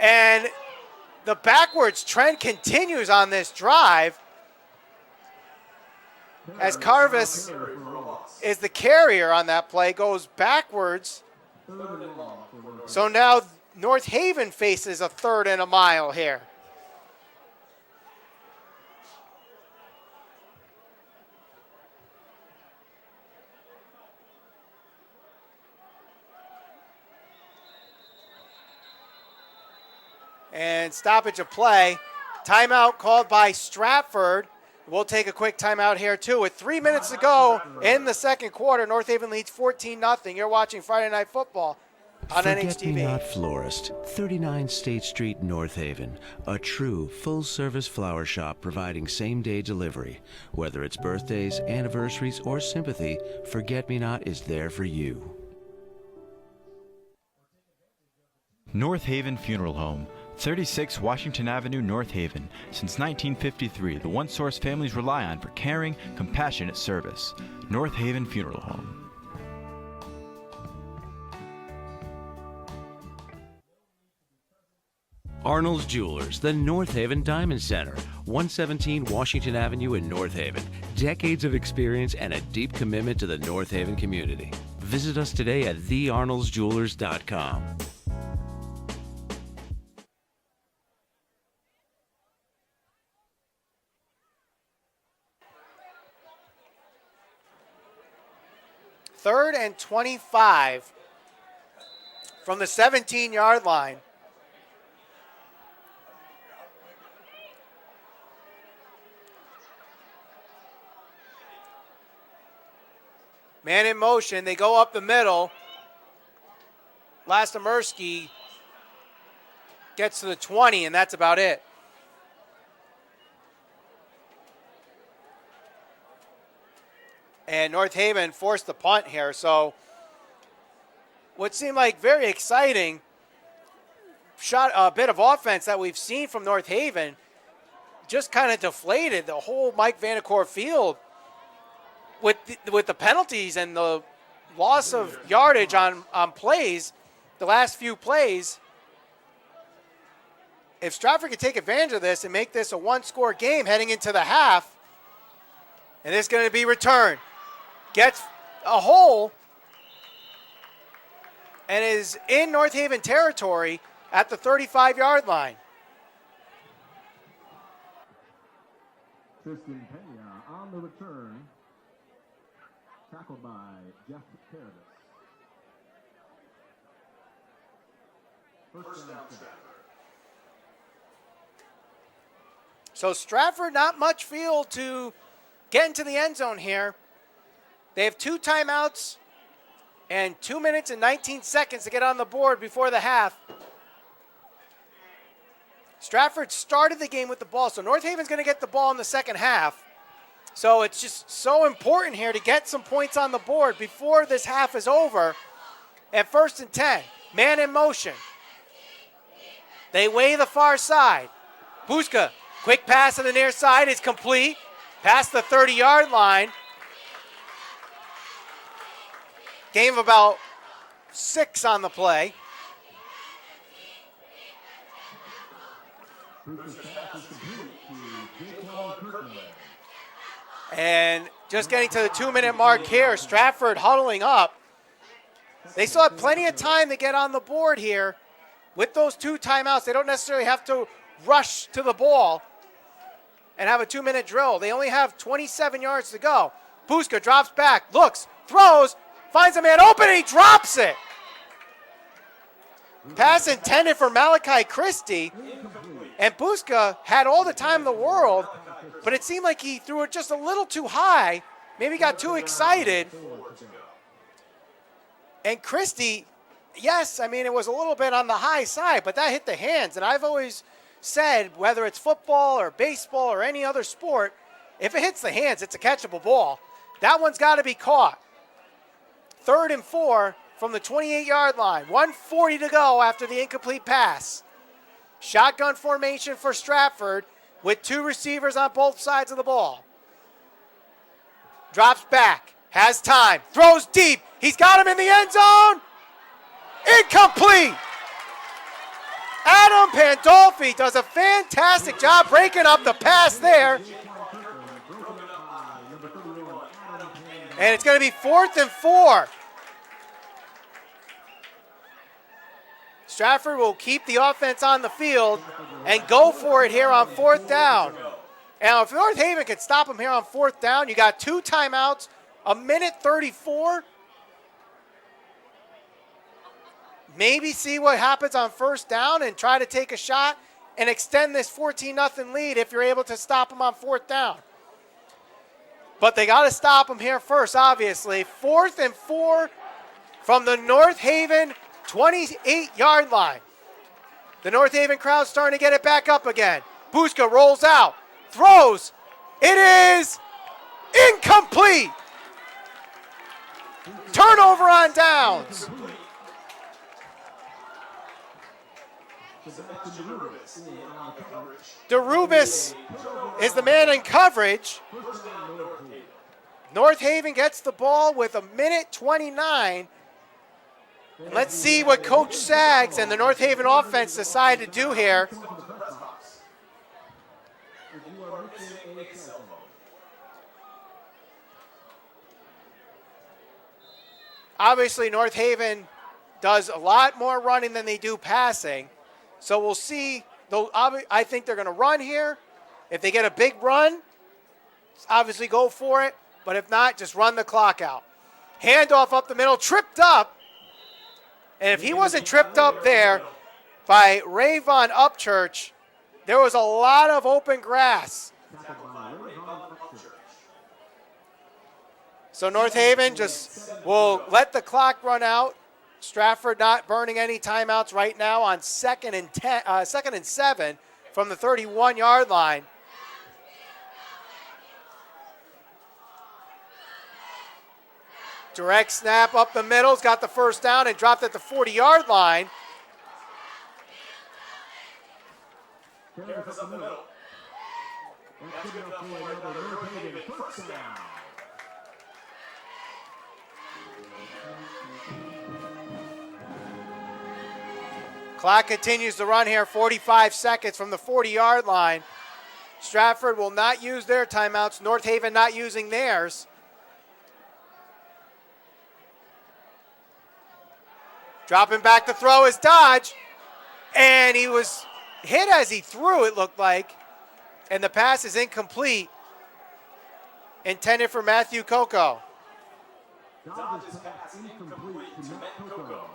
And the backwards trend continues on this drive as Carvis is the carrier on that play, goes backwards. So now North Haven faces a 3rd and a mile here. And stoppage of play. Timeout called by Stratford. We'll take a quick timeout here, too. With 3 minutes to go in the second quarter, North Haven leads 14-0. You're watching Friday Night Football on NHTV. Forget-Me-Not Florist, 39 State Street, North Haven. A true full-service flower shop providing same-day delivery. Whether it's birthdays, anniversaries, or sympathy, Forget-Me-Not is there for you. North Haven Funeral Home, 36 Washington Avenue, North Haven. Since 1953, the one source families rely on for caring, compassionate service. North Haven Funeral Home. Arnold's Jewelers, the North Haven Diamond Center, 117 Washington Avenue in North Haven. Decades of experience and a deep commitment to the North Haven community. Visit us today at thearnoldsjewelers.com. Third and 25 from the 17-yard line. Man in motion, they go up the middle. Lastimersky gets to the 20, and that's about it. And North Haven forced the punt here, so what seemed like very exciting shot, a bit of offense that we've seen from North Haven just kind of deflated the whole Mike Vanacore field with the penalties and the loss of yardage on plays, the last few plays. If Stratford could take advantage of this and make this a one-score game heading into the half, and it's going to be returned, gets a hole, and is in North Haven territory at the 35-yard line. Tristan Pena on the return. Tackled by Jeff Paradis. First down, Stratford. So Stratford, not much field to get into the end zone here. They have 2 timeouts and 2 minutes and 19 seconds to get on the board before the half. Stratford started the game with the ball, so North Haven's going to get the ball in the second half. So it's just so important here to get some points on the board before this half is over. At 1st and 10, man in motion. They weigh the far side. Buska, quick pass to the near side is complete. Past the 30-yard line. Gain of about 6 on the play. And just getting to the 2-minute mark here, Stratford huddling up. They still have plenty of time to get on the board here. With those 2 timeouts, they don't necessarily have to rush to the ball and have a 2-minute drill. They only have 27 yards to go. Buska drops back, looks, throws, finds a man open, and he drops it. Pass intended for Malachi Christie. And Buska had all the time in the world, but it seemed like he threw it just a little too high. Maybe got too excited. And Christie, yes, I mean, it was a little bit on the high side, but that hit the hands. And I've always said, whether it's football or baseball or any other sport, if it hits the hands, it's a catchable ball. That one's got to be caught. 3rd and 4 from the 28-yard line. 1:40 to go after the incomplete pass. Shotgun formation for Stratford with 2 receivers on both sides of the ball. Drops back, has time, throws deep. He's got him in the end zone. Incomplete. Adam Pandolfi does a fantastic job breaking up the pass there. And it's going to be 4th and 4. Stratford will keep the offense on the field and go for it here on 4th down. Now, if North Haven could stop them here on 4th down, you got 2 timeouts, 1:34. Maybe see what happens on 1st down and try to take a shot and extend this 14-0 lead if you're able to stop them on 4th down. But they got to stop them here first, obviously. 4th and 4 from the North Haven 28-yard line. The North Haven crowd's starting to get it back up again. Buska rolls out, throws. It is incomplete. Turnover on downs. DeRubis is the man in coverage. North Haven gets the ball with 1:29. And let's see what Coach Sags and the North Haven offense decide to do here. Obviously, North Haven does a lot more running than they do passing. So we'll see. I think they're going to run here. If they get a big run, obviously go for it. But if not, just run the clock out. Handoff up the middle, tripped up. And if he wasn't tripped up there by Rayvon Upchurch, there was a lot of open grass. So North Haven just will let the clock run out. Stratford not burning any timeouts right now on 2nd and 7 from the 31-yard line. Direct snap up the middle's got the first down and dropped at the 40-yard line. Clock continues to run here, 45 seconds from the 40-yard line. Stratford will not use their timeouts. North Haven not using theirs. Dropping back to throw is Dodge. And he was hit as he threw, it looked like. And the pass is incomplete. Intended for Matthew Coco. Dodge's pass incomplete to Matt Coco.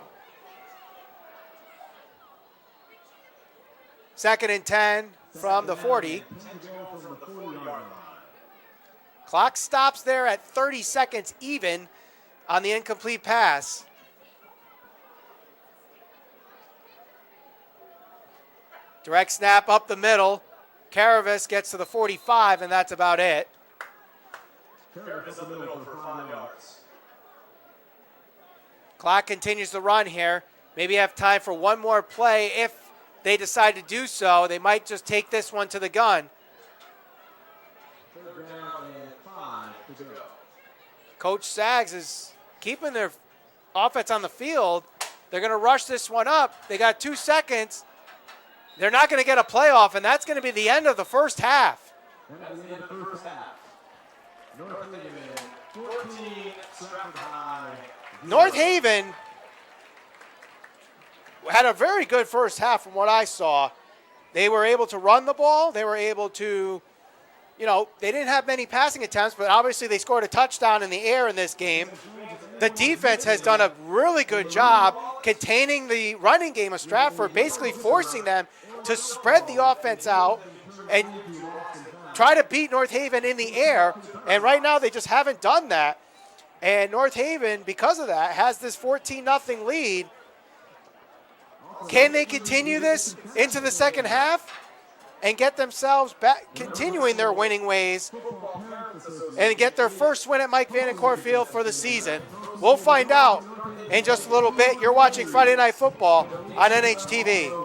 2nd and 10 from the 40. Clock stops there at 30 seconds even on the incomplete pass. Direct snap up the middle. Caravis gets to the 45, and that's about it. Caravis up the middle for 5 yards. Clock continues to run here. Maybe have time for one more play if they decide to do so. They might just take this one to the gun. Third down and 5 to go. Coach Sags is keeping their offense on the field. They're going to rush this one up. They got 2 seconds. They're not going to get a playoff, and that's going to be the end of the first half. That's the end of the first half. North Haven 14, Stratford High. North Haven had a very good first half from what I saw. They were able to run the ball. They were able to, they didn't have many passing attempts, but obviously they scored a touchdown in the air in this game. The defense has done a really good job containing the running game of Stratford, basically forcing them to spread the offense out and try to beat North Haven in the air. And right now they just haven't done that. And North Haven, because of that, has this 14-0 lead. Can they continue this into the second half and get themselves back, continuing their winning ways, and get their first win at Mike Vandencourt Field for the season? We'll find out in just a little bit. You're watching Friday Night Football on NHTV.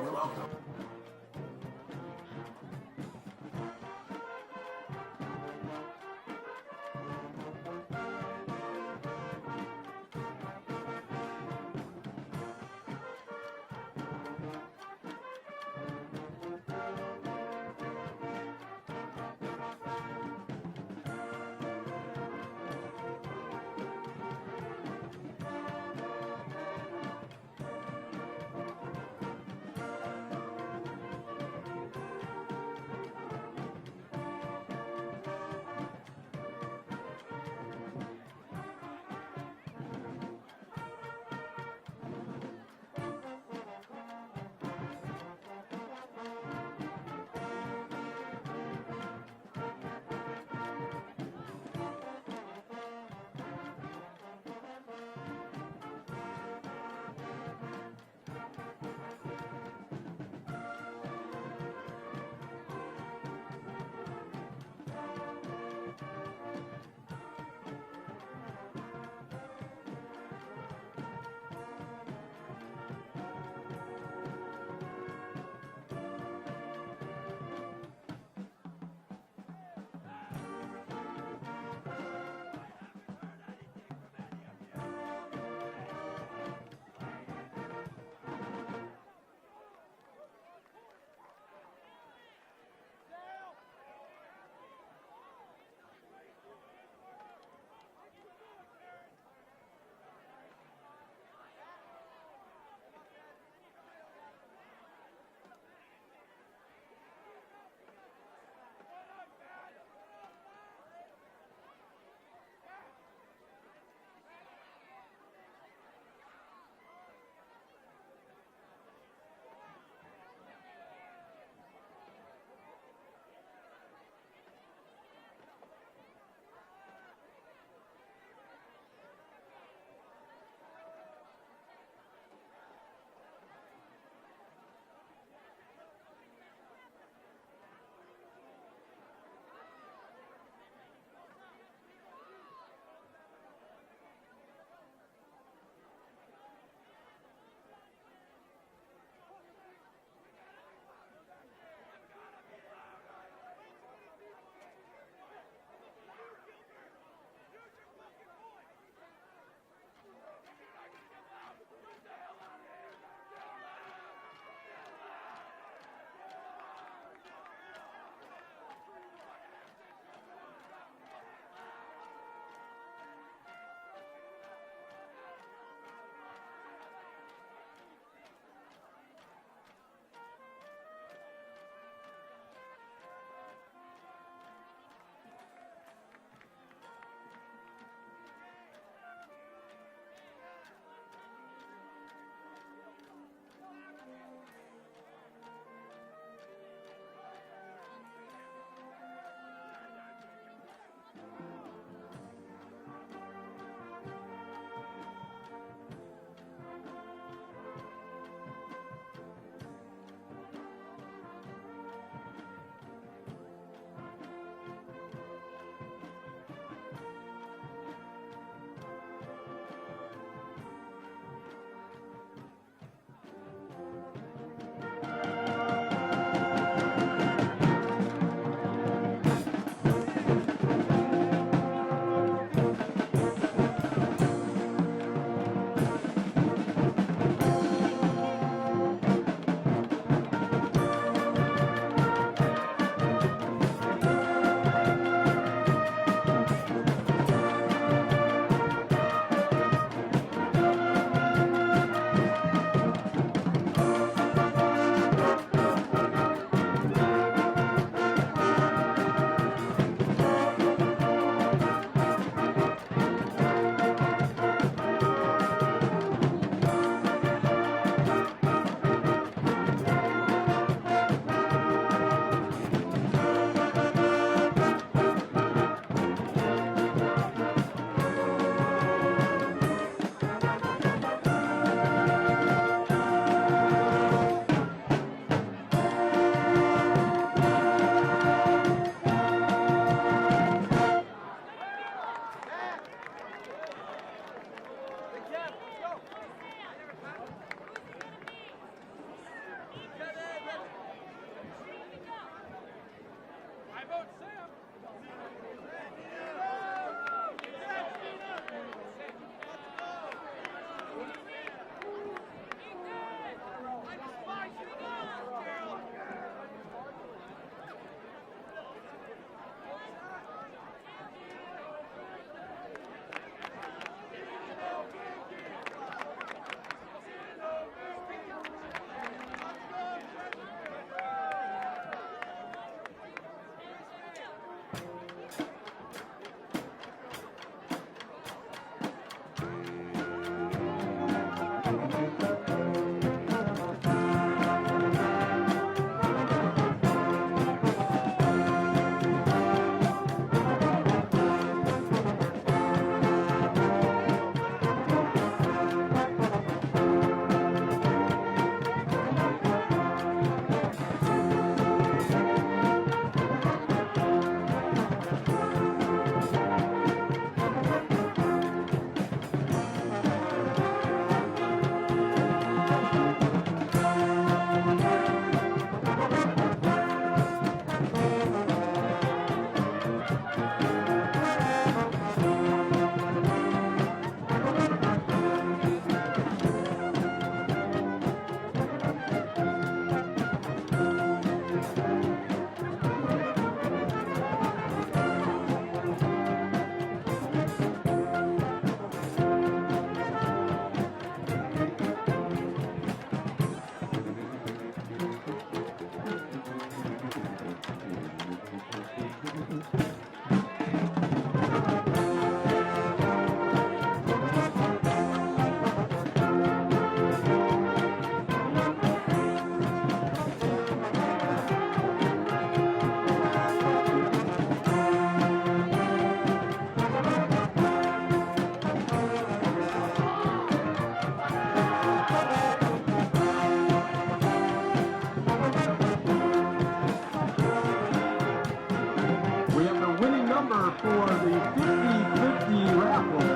the 50-50 raffle.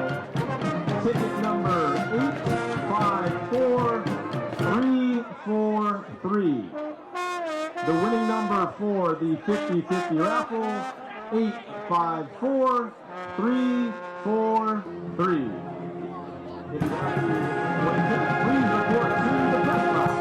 Ticket number 854343. The winning number for the 50-50 raffle, 854343. If you have any winning tickets, please report to the press box.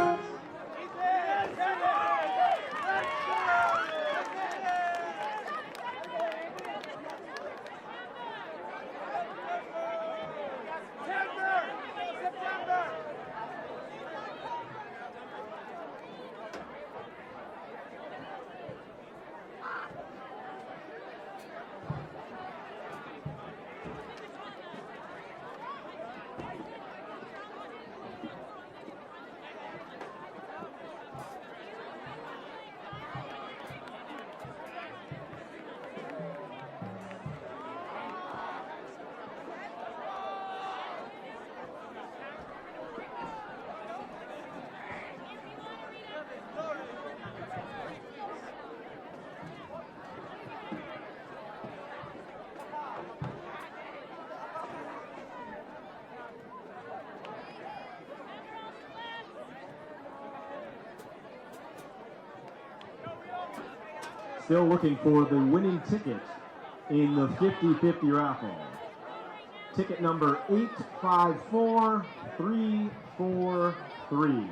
Still looking for the winning ticket in the 50-50 raffle. Ticket number 854343.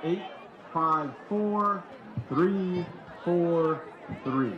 854343.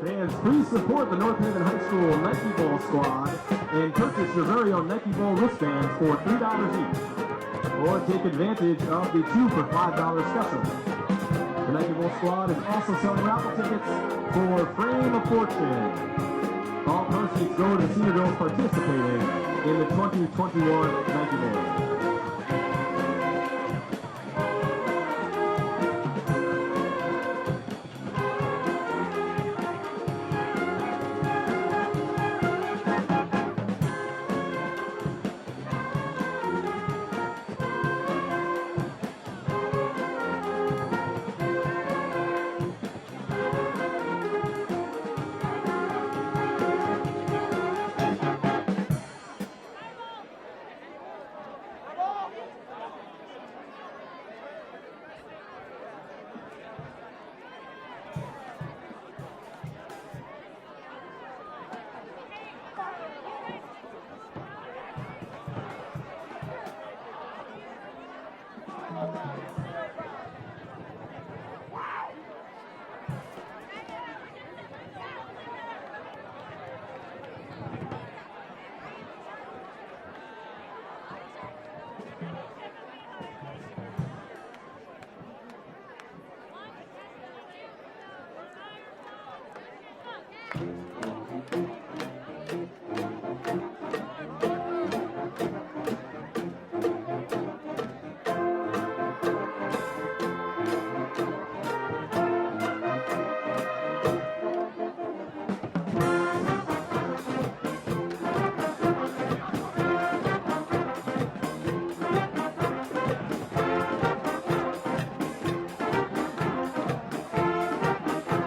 Fans, please support the North Haven High School Nike Ball squad and purchase your very own Nike Ball wristbands for $3 each. Or take advantage of the 2 for $5 special. The Nike Ball squad is also selling raffle tickets for Frame of Fortune. All proceeds go to senior girls participating in the 2021 Nike Ball.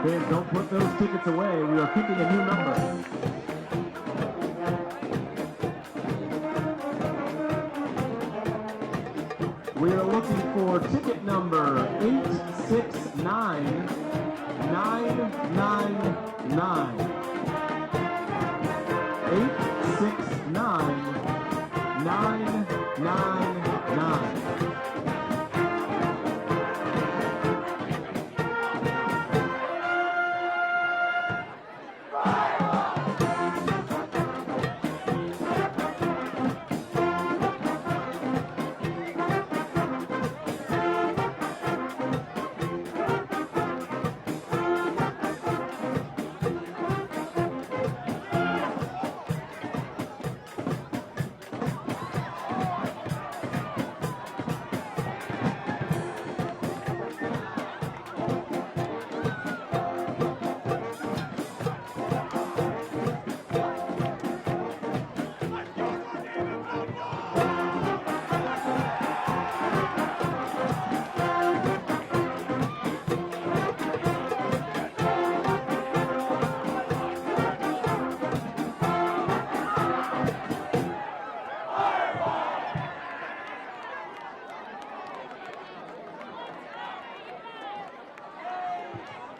Fans, don't put those tickets away. We are picking a new number. We are looking for ticket number 869999. 869999.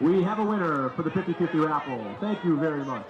We have a winner for the 50-50 raffle. Thank you very much.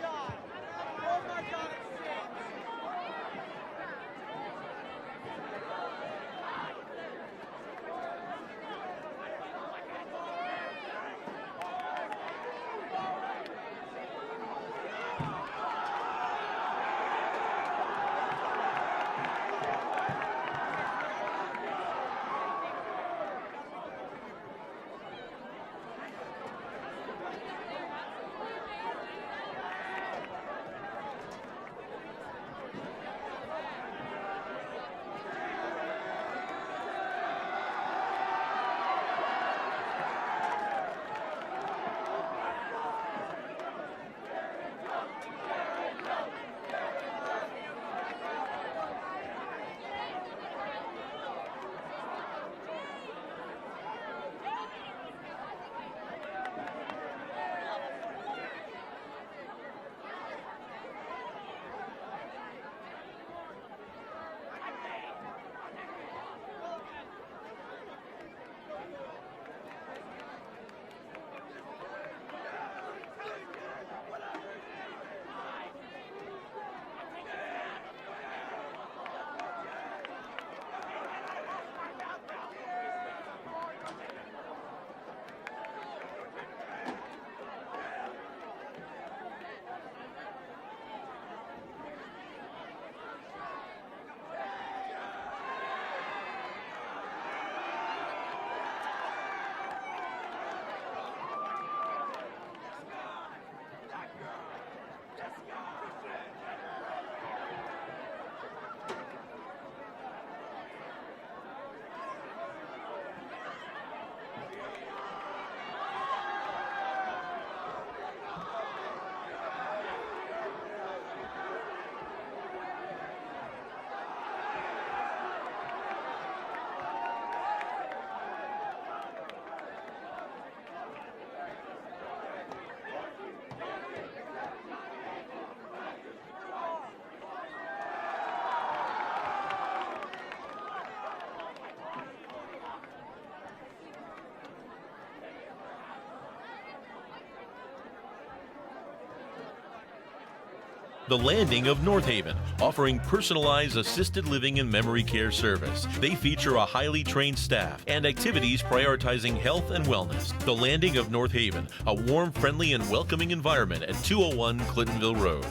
The Landing of North Haven, offering personalized assisted living and memory care service. They feature a highly trained staff and activities prioritizing health and wellness. The Landing of North Haven, a warm, friendly, and welcoming environment at 201 Clintonville Road.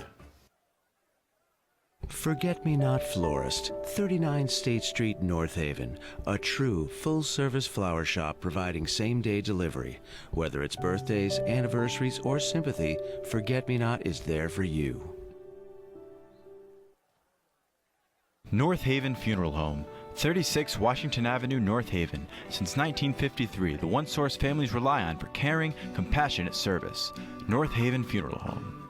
Forget-Me-Not Florist, 39 State Street, North Haven. A true full-service flower shop providing same-day delivery. Whether it's birthdays, anniversaries, or sympathy, Forget-Me-Not is there for you. North Haven Funeral Home, 36 Washington Avenue, North Haven. Since 1953, the one source families rely on for caring, compassionate service. North Haven Funeral Home.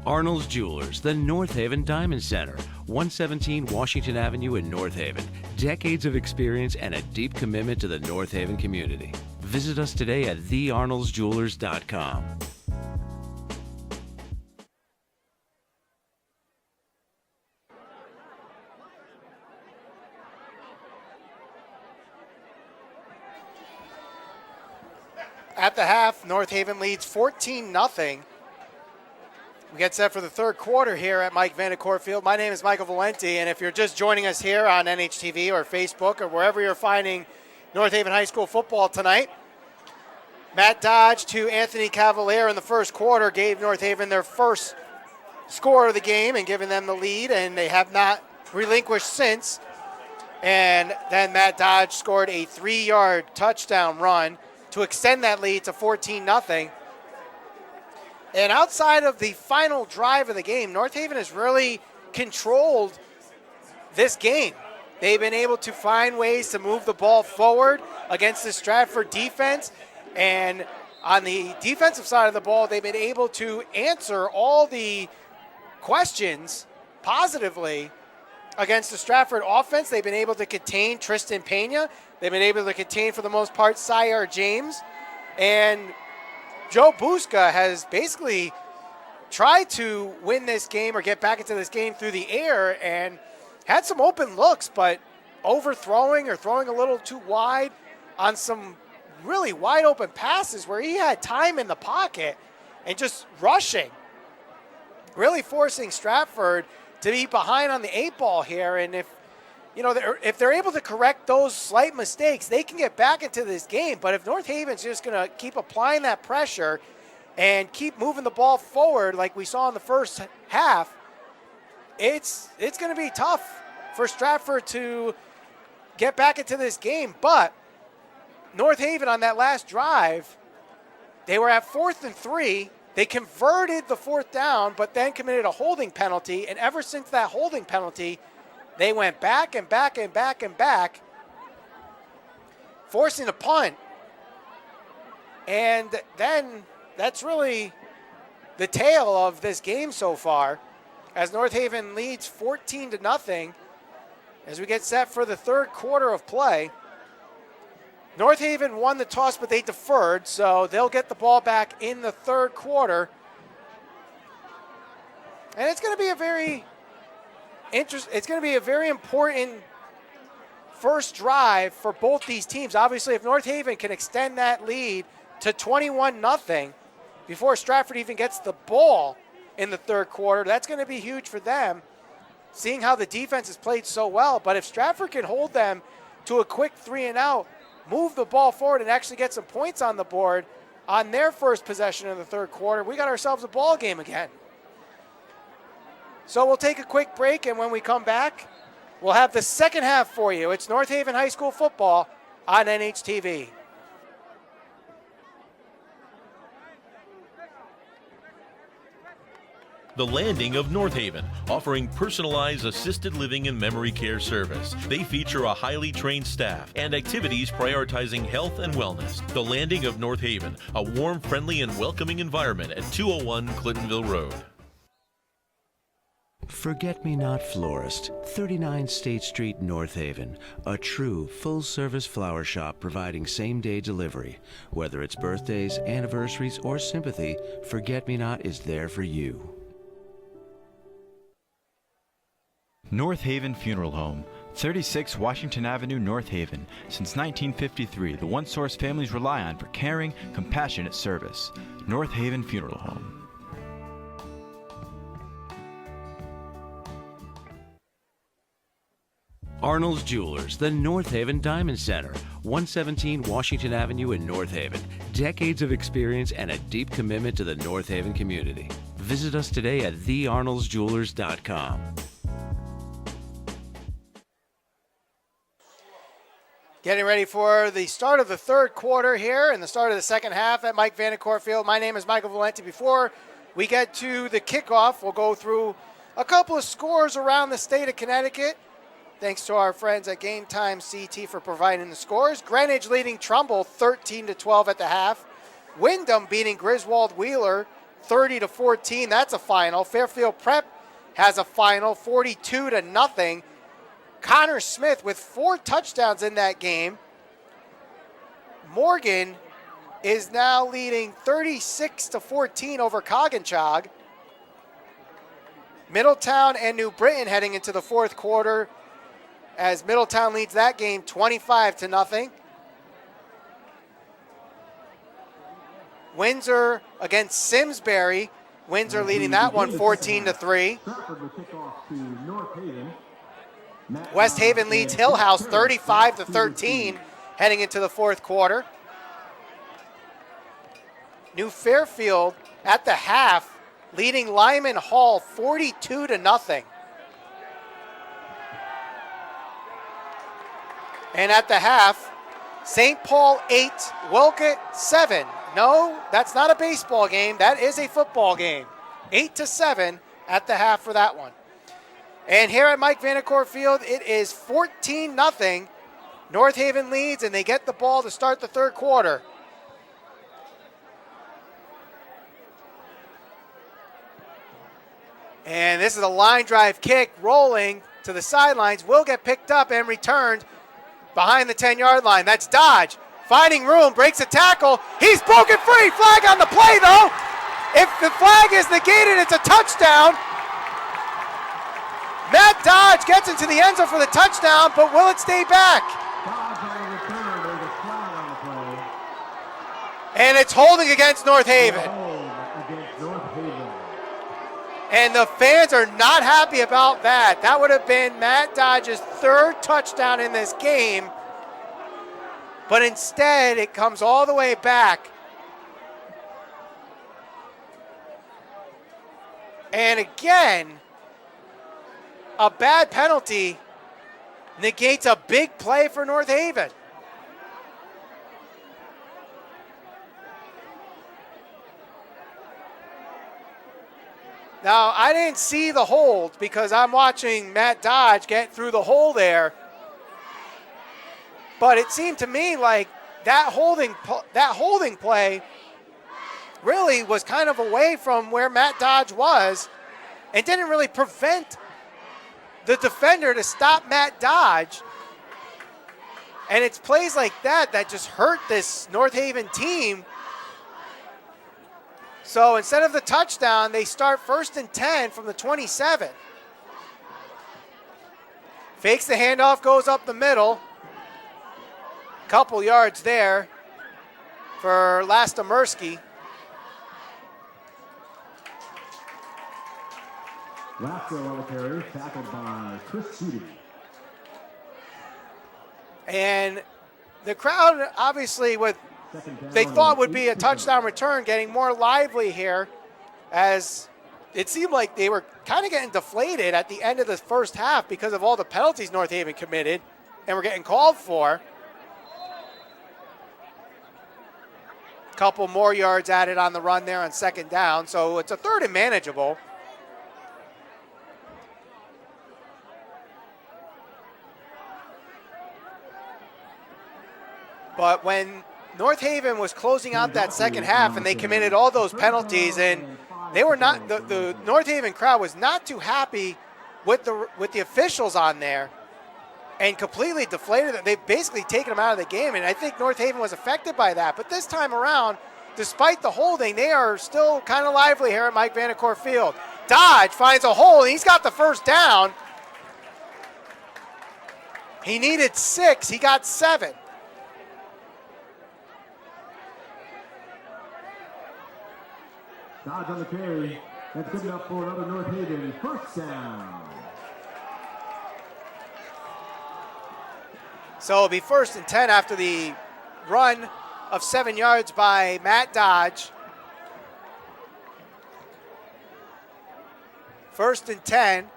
Arnold's Jewelers, the North Haven Diamond Center, 117 Washington Avenue in North Haven. Decades of experience and a deep commitment to the North Haven community. Visit us today at thearnoldsjewelers.com. At the half, North Haven leads 14-0. We get set for the third quarter here at Mike Vandecourt Field. My name is Michael Valenti, and if you're just joining us here on NHTV or Facebook or wherever you're finding North Haven High School football tonight, Matt Dodge to Anthony Cavalier in the first quarter gave North Haven their first score of the game and given them the lead, and they have not relinquished since. And then Matt Dodge scored a 3-yard touchdown run to extend that lead to 14-0. And outside of the final drive of the game, North Haven has really controlled this game. They've been able to find ways to move the ball forward against the Stratford defense. And on the defensive side of the ball, they've been able to answer all the questions positively against the Stratford offense. They've been able to contain Tristan Pena. They've been able to contain, for the most part, Syer James. And Joe Busca has basically tried to win this game or get back into this game through the air and had some open looks, but overthrowing or throwing a little too wide on some really wide open passes where he had time in the pocket and just rushing, really forcing Stratford to be behind on the 8 ball here. And if they're able to correct those slight mistakes, they can get back into this game. But if North Haven's just going to keep applying that pressure and keep moving the ball forward like we saw in the first half, it's going to be tough for Stratford to get back into this game. But North Haven on that last drive, they were at 4th and 3. They converted the 4th down, but then committed a holding penalty. And ever since that holding penalty, they went back and back and back and back, forcing a punt. And then that's really the tale of this game so far, as North Haven leads 14-0 as we get set for the third quarter of play. North Haven won the toss, but they deferred, so they'll get the ball back in the third quarter. And it's going to be a very important first drive for both these teams. Obviously, if North Haven can extend that lead to 21-0 before Stratford even gets the ball in the third quarter, that's going to be huge for them, seeing how the defense has played so well. But if Stratford can hold them to a quick 3-and-out, move the ball forward and actually get some points on the board on their first possession in the third quarter, we got ourselves a ball game again. So we'll take a quick break, and when we come back, we'll have the second half for you. It's North Haven High School football on NHTV. The Landing of North Haven, offering personalized assisted living and memory care service. They feature a highly trained staff and activities prioritizing health and wellness. The Landing of North Haven, a warm, friendly, and welcoming environment at 201 Clintonville Road. Forget-Me-Not Florist, 39 State Street, North Haven. A true full-service flower shop providing same-day delivery. Whether it's birthdays, anniversaries, or sympathy, Forget-Me-Not is there for you. North Haven Funeral Home, 36 Washington Avenue, North Haven. Since 1953, the one source families rely on for caring, compassionate service. North Haven Funeral Home. Arnold's Jewelers, the North Haven Diamond Center, 117 Washington Avenue in North Haven. Decades of experience and a deep commitment to the North Haven community. Visit us today at thearnoldsjewelers.com. Getting ready for the start of the third quarter here and the start of the second half at Mike Vandecourt Field. My name is Michael Valenti. Before we get to the kickoff, we'll go through a couple of scores around the state of Connecticut. Thanks to our friends at Game Time CT for providing the scores. Greenwich leading Trumbull 13-12 at the half. Wyndham beating Griswold Wheeler 30-14. That's a final. Fairfield Prep has a final 42-0. Connor Smith with 4 touchdowns in that game. Morgan is now leading 36-14 over Coggins. Middletown and New Britain heading into the fourth quarter as Middletown leads that game 25-0. Windsor against Simsbury. Windsor leading that one 14-3. West Haven leads Hill House 35-13 heading into the fourth quarter. New Fairfield at the half leading Lyman Hall 42-0. And at the half, St. Paul 8, Wolcott 7. No, that's not a baseball game. That is a football game. 8-7 at the half for that one. And here at Mike Vandecourt Field, it is 14-0. North Haven leads, and they get the ball to start the third quarter. And this is a line drive kick rolling to the sidelines. Will get picked up and returned behind the 10-yard line. That's Dodge finding room, breaks a tackle. He's broken free. Flag on the play, though. If the flag is negated, it's a touchdown. Matt Dodge gets into the end zone for the touchdown, but will it stay back? Dodge on the return. There's a flag on the play. And it's holding against North Haven. Hold against North Haven. And the fans are not happy about that. That would have been Matt Dodge's third touchdown in this game. But instead, it comes all the way back. And again, a bad penalty negates a big play for North Haven. Now, I didn't see the hold because I'm watching Matt Dodge get through the hole there. But it seemed to me like that holding play really was kind of away from where Matt Dodge was and didn't really prevent the defender to stop Matt Dodge. And it's plays like that that just hurt this North Haven team. So instead of the touchdown, they start 1st and 10 from the 27. Fakes the handoff, goes up the middle. Couple yards there for Lastomersky. Lasko on the carry, tackled by Chris Seedy. And the crowd, obviously, with they thought would be a touchdown return, getting more lively here, as it seemed like they were kind of getting deflated at the end of the first half because of all the penalties North Haven committed and were getting called for. Couple more yards added on the run there on 2nd down, so it's a 3rd and manageable. But when North Haven was closing out that second half and they committed all those penalties, and they were not, the North Haven crowd was not too happy with the officials on there and completely deflated them. They've basically taken them out of the game, and I think North Haven was affected by that. But this time around, despite the holding, they are still kind of lively here at Mike Vanacore Field. Dodge finds a hole, and he's got the 1st down. He needed 6, he got 7. Dodge on the carry. That's good enough for another North Haven 1st down. So it'll be 1st and 10 after the run of 7 yards by Matt Dodge. 1st and 10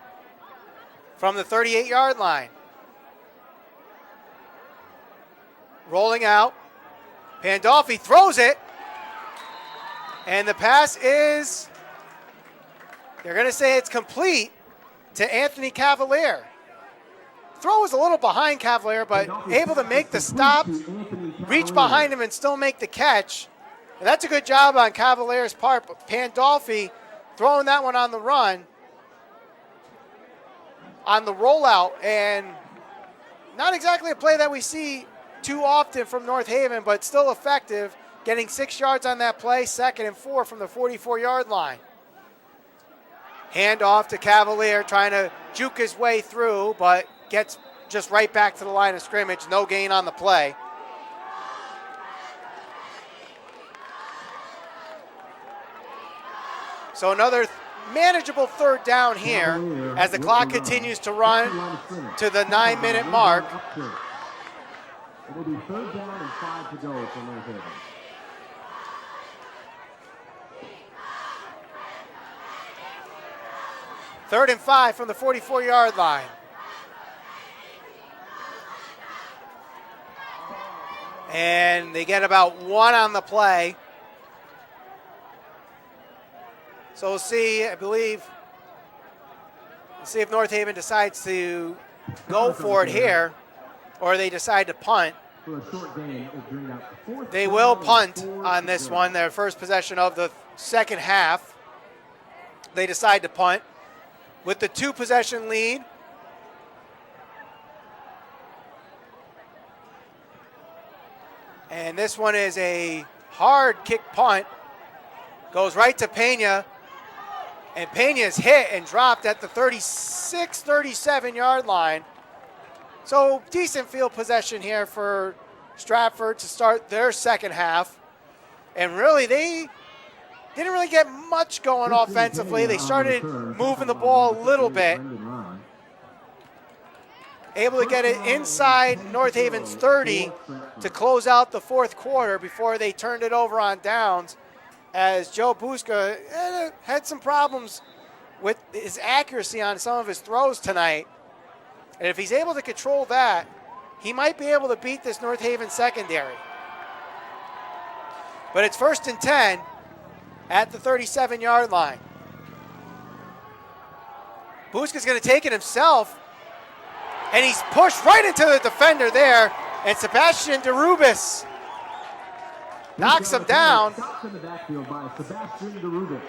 from the 38-yard line. Rolling out. Pandolfi throws it. And the pass is, they're going to say it's complete to Anthony Cavalier. Throw was a little behind Cavalier, but able to make the stop, reach behind him and still make the catch. And that's a good job on Cavalier's part, but Pandolfi throwing that one on the run, on the rollout, and not exactly a play that we see too often from North Haven, but still effective. Getting 6 yards on that play, 2nd and 4 from the 44-yard line. Hand off to Cavalier, trying to juke his way through, but gets just right back to the line of scrimmage. No gain on the play. So another manageable 3rd down here as the clock continues to run to the 9-minute mark. It will be 3rd down and 5 to go for North Haven. Third and 5 from the 44-yard line. And they get about 1 on the play. So we'll see, I believe, we'll see if North Haven decides to go for it here or they decide to punt. They will punt on this one, their first possession of the second half. They decide to punt with the 2-possession lead. And this one is a hard kick punt. Goes right to Pena. And Pena's hit and dropped at the 36, 37-yard line. So decent field possession here for Stratford to start their second half. And really, they didn't really get much going offensively. They started moving the ball a little bit. Able to get it inside North Haven's 30 to close out the fourth quarter before they turned it over on downs, as Joe Buska had some problems with his accuracy on some of his throws tonight. And if he's able to control that, he might be able to beat this North Haven secondary. But it's 1st and 10 at the 37-yard line. Buska's going to take it himself, and he's pushed right into the defender there, and Sebastian DeRubis knocks him down. Stopped in the backfield by Sebastian DeRubis.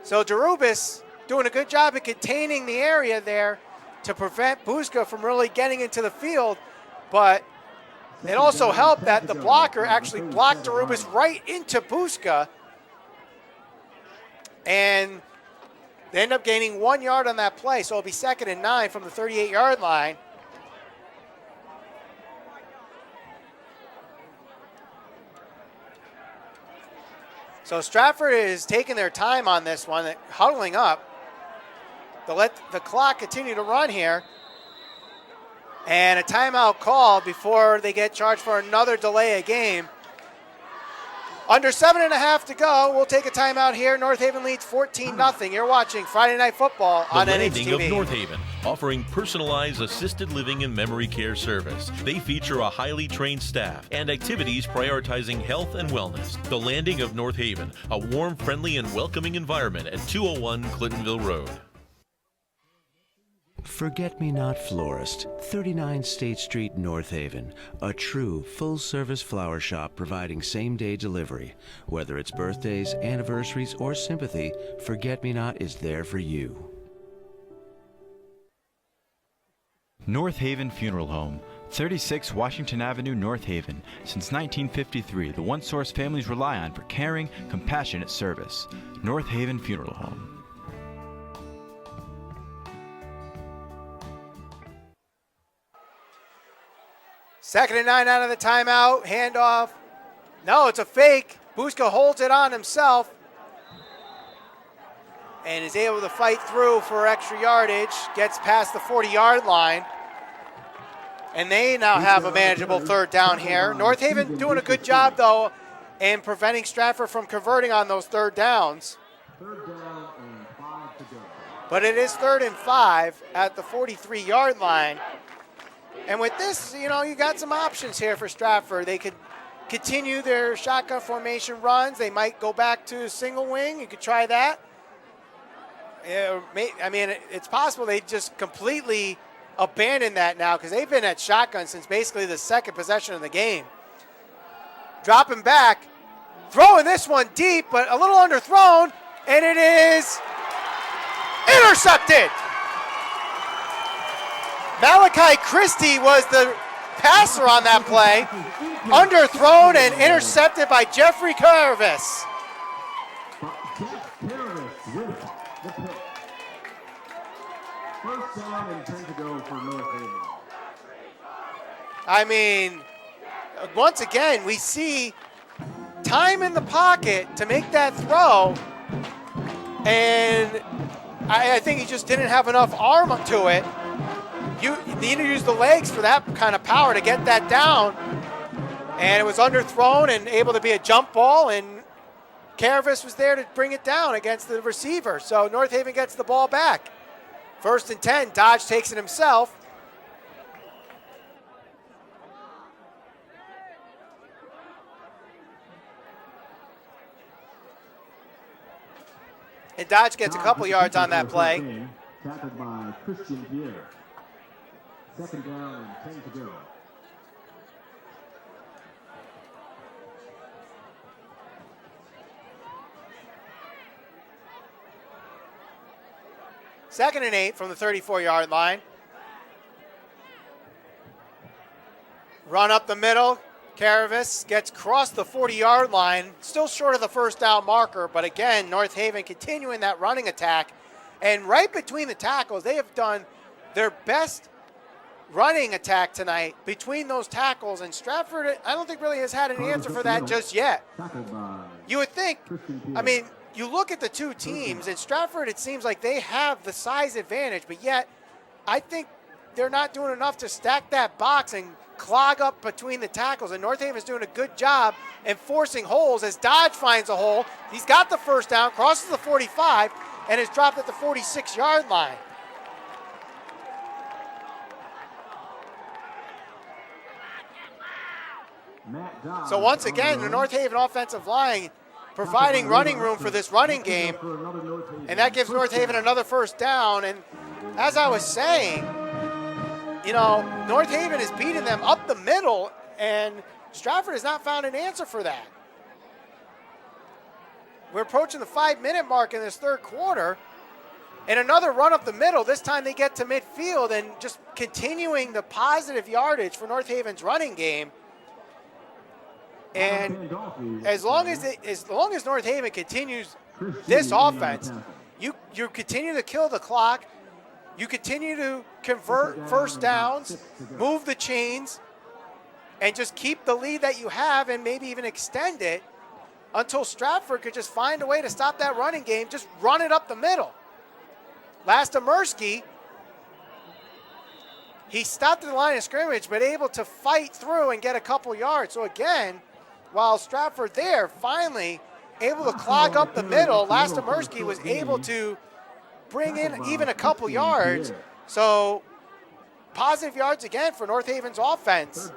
So DeRubis doing a good job of containing the area there to prevent Buska from really getting into the field, but it also helped that the blocker actually blocked DeRubis right into Buska, and they end up gaining 1 yard on that play, so it'll be 2nd and 9 from the 38-yard line. So Stratford is taking their time on this one, huddling up to let the clock continue to run here. And a timeout call before they get charged for another delay of game. Under 7.5 to go, we'll take a timeout here. North Haven leads 14-0. You're watching Friday Night Football on The Landing NHTV. of North Haven, offering personalized assisted living and memory care service. They feature a highly trained staff and activities prioritizing health and wellness. The Landing of North Haven, a warm, friendly, and welcoming environment at 201 Clintonville Road. Forget-Me-Not Florist, 39 State Street, North Haven. A true full-service flower shop providing same-day delivery. Whether it's birthdays, anniversaries, or sympathy, Forget-Me-Not is there for you. North Haven Funeral Home, 36 Washington Avenue, North Haven. Since 1953, the one source families rely on for caring, compassionate service. North Haven Funeral Home. 2nd and 9 out of the timeout. Handoff. No, it's a fake. Buska holds it on himself and is able to fight through for extra yardage. Gets past the 40-yard line. And they now have a manageable 3rd down here. North Haven doing a good job, though, in preventing Stratford from converting on those 3rd downs. 3rd down and 5 to go. But it is 3rd and 5 at the 43-yard line. And with this, you got some options here for Stratford. They could continue their shotgun formation runs. They might go back to single wing. You could try that. It's possible they just completely abandon that now because they've been at shotgun since basically the 2nd possession of the game. Dropping back, throwing this one deep, but a little underthrown, and it is intercepted. Malachi Christie was the passer on that play. Underthrown and intercepted by Jeffrey Carvis. Jeff Carvis with the pick. 1st down and 10 to go for North Haven. Once again, we see time in the pocket to make that throw, and I think he just didn't have enough arm to it. You need to use the legs for that kind of power to get that down. And it was underthrown and able to be a jump ball, and Carvis was there to bring it down against the receiver. So North Haven gets the ball back. 1st and 10, Dodge takes it himself. And Dodge gets a couple yards on that play. Tackled by Christian Pierre. 2nd down and 10 to go. Second and 8 from the 34-yard line. Run up the middle. Caravis gets across the 40-yard line, still short of the first down marker, but again, North Haven continuing that running attack. And right between the tackles, they have done their best running attack tonight between those tackles, and Stratford, I don't think really has had an answer for that just yet. You would think, I mean, you look at the two teams, and Stratford, it seems like they have the size advantage, but yet I think they're not doing enough to stack that box and clog up between the tackles, and North Haven's doing a good job in forcing holes as Dodge finds a hole. He's got the first down, crosses the 45, and is dropped at the 46-yard line. So once again, the North Haven offensive line providing running room for this running game, and that gives North Haven another first down. And as I was saying, you know, North Haven is beating them up the middle, and Stratford has not found an answer for that. We're approaching the 5-minute mark in this third quarter, and another run up the middle. This time they get to midfield, and just continuing the positive yardage for North Haven's running game. And as long as North Haven continues this offense, you continue to kill the clock, you continue to convert first downs, move the chains, and just keep the lead that you have and maybe even extend it until Stratford could just find a way to stop that running game, just run it up the middle. Lastimersky, he stopped at the line of scrimmage, but able to fight through and get a couple yards. So again, while Stratford there finally able to clog up the middle, Lastimersky was able to bring in even a couple yards. So positive yards again for North Haven's offense.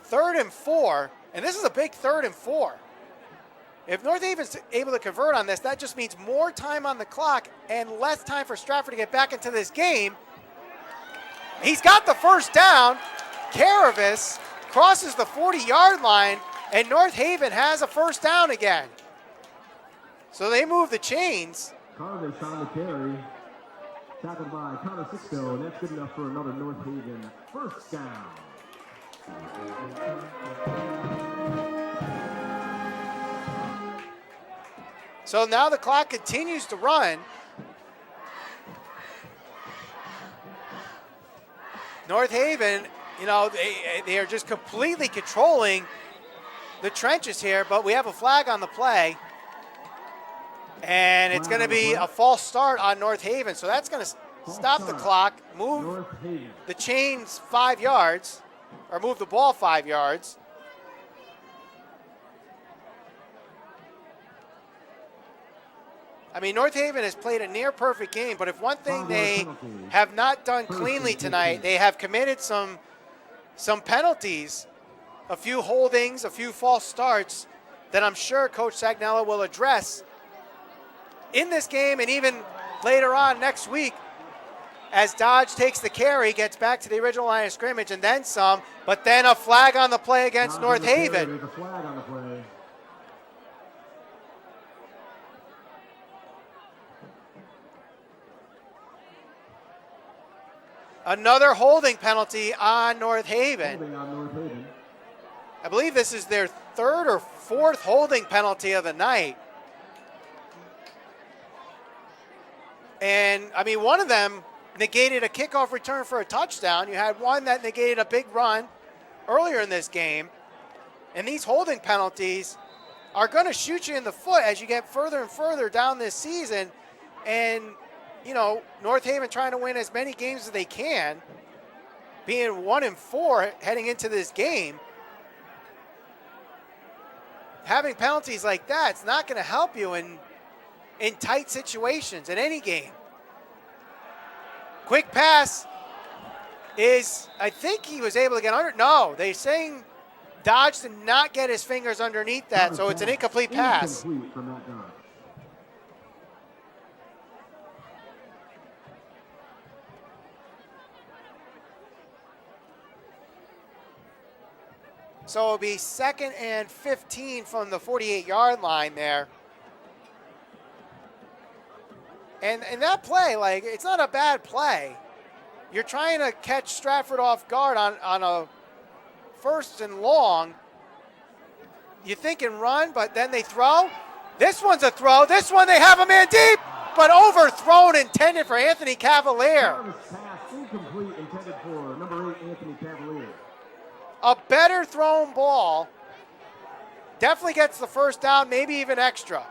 3rd and 4, and this is a big 3rd and 4. If North Haven's able to convert on this, that just means more time on the clock and less time for Stratford to get back into this game. He's got the first down. Caravis crosses the 40-yard line, and North Haven has a first down again. So they move the chains. Caravis on the carry. Tackled by Connor Sixto, and that's good enough for another North Haven first down. So now the clock continues to run. North Haven, you know, they are just completely controlling the trenches here, but we have a flag on the play. And it's going to be a false start on North Haven. So that's going to stop the clock, move the chains 5 yards, or move the ball 5 yards. I mean, North Haven has played a near perfect game, but if one thing they have not done cleanly tonight, they have committed some penalties, a few holdings, a few false starts that I'm sure Coach Sagnella will address in this game and even later on next week as Dodge takes the carry, gets back to the original line of scrimmage and then some, but then a flag on the play against North Haven. There's a flag on the play. Another holding penalty on North Haven. Holding on North Haven. I believe this is their 3rd or 4th holding penalty of the night. And, I mean, one of them negated a kickoff return for a touchdown. You had one that negated a big run earlier in this game. And these holding penalties are going to shoot you in the foot as you get further and further down this season. And, you know, North Haven trying to win as many games as they can, being 1-4 heading into this game. Having penalties like that, it's not going to help you in tight situations in any game. Quick pass is, I think he was able to get under. No, they're saying Dodge did not get his fingers underneath that, so it's an incomplete pass. Incomplete from that Dodge. So it'll be 2nd and 15 from the 48-yard line there. And that play, like, it's not a bad play. You're trying to catch Stratford off guard on a first and long. You think and run, but then they throw. This one's a throw. This one they have a man deep, but overthrown, intended for Anthony Cavalier. Pass incomplete, intended for number 8, Anthony Cavalier. A better thrown ball. Definitely gets the first down, maybe even extra.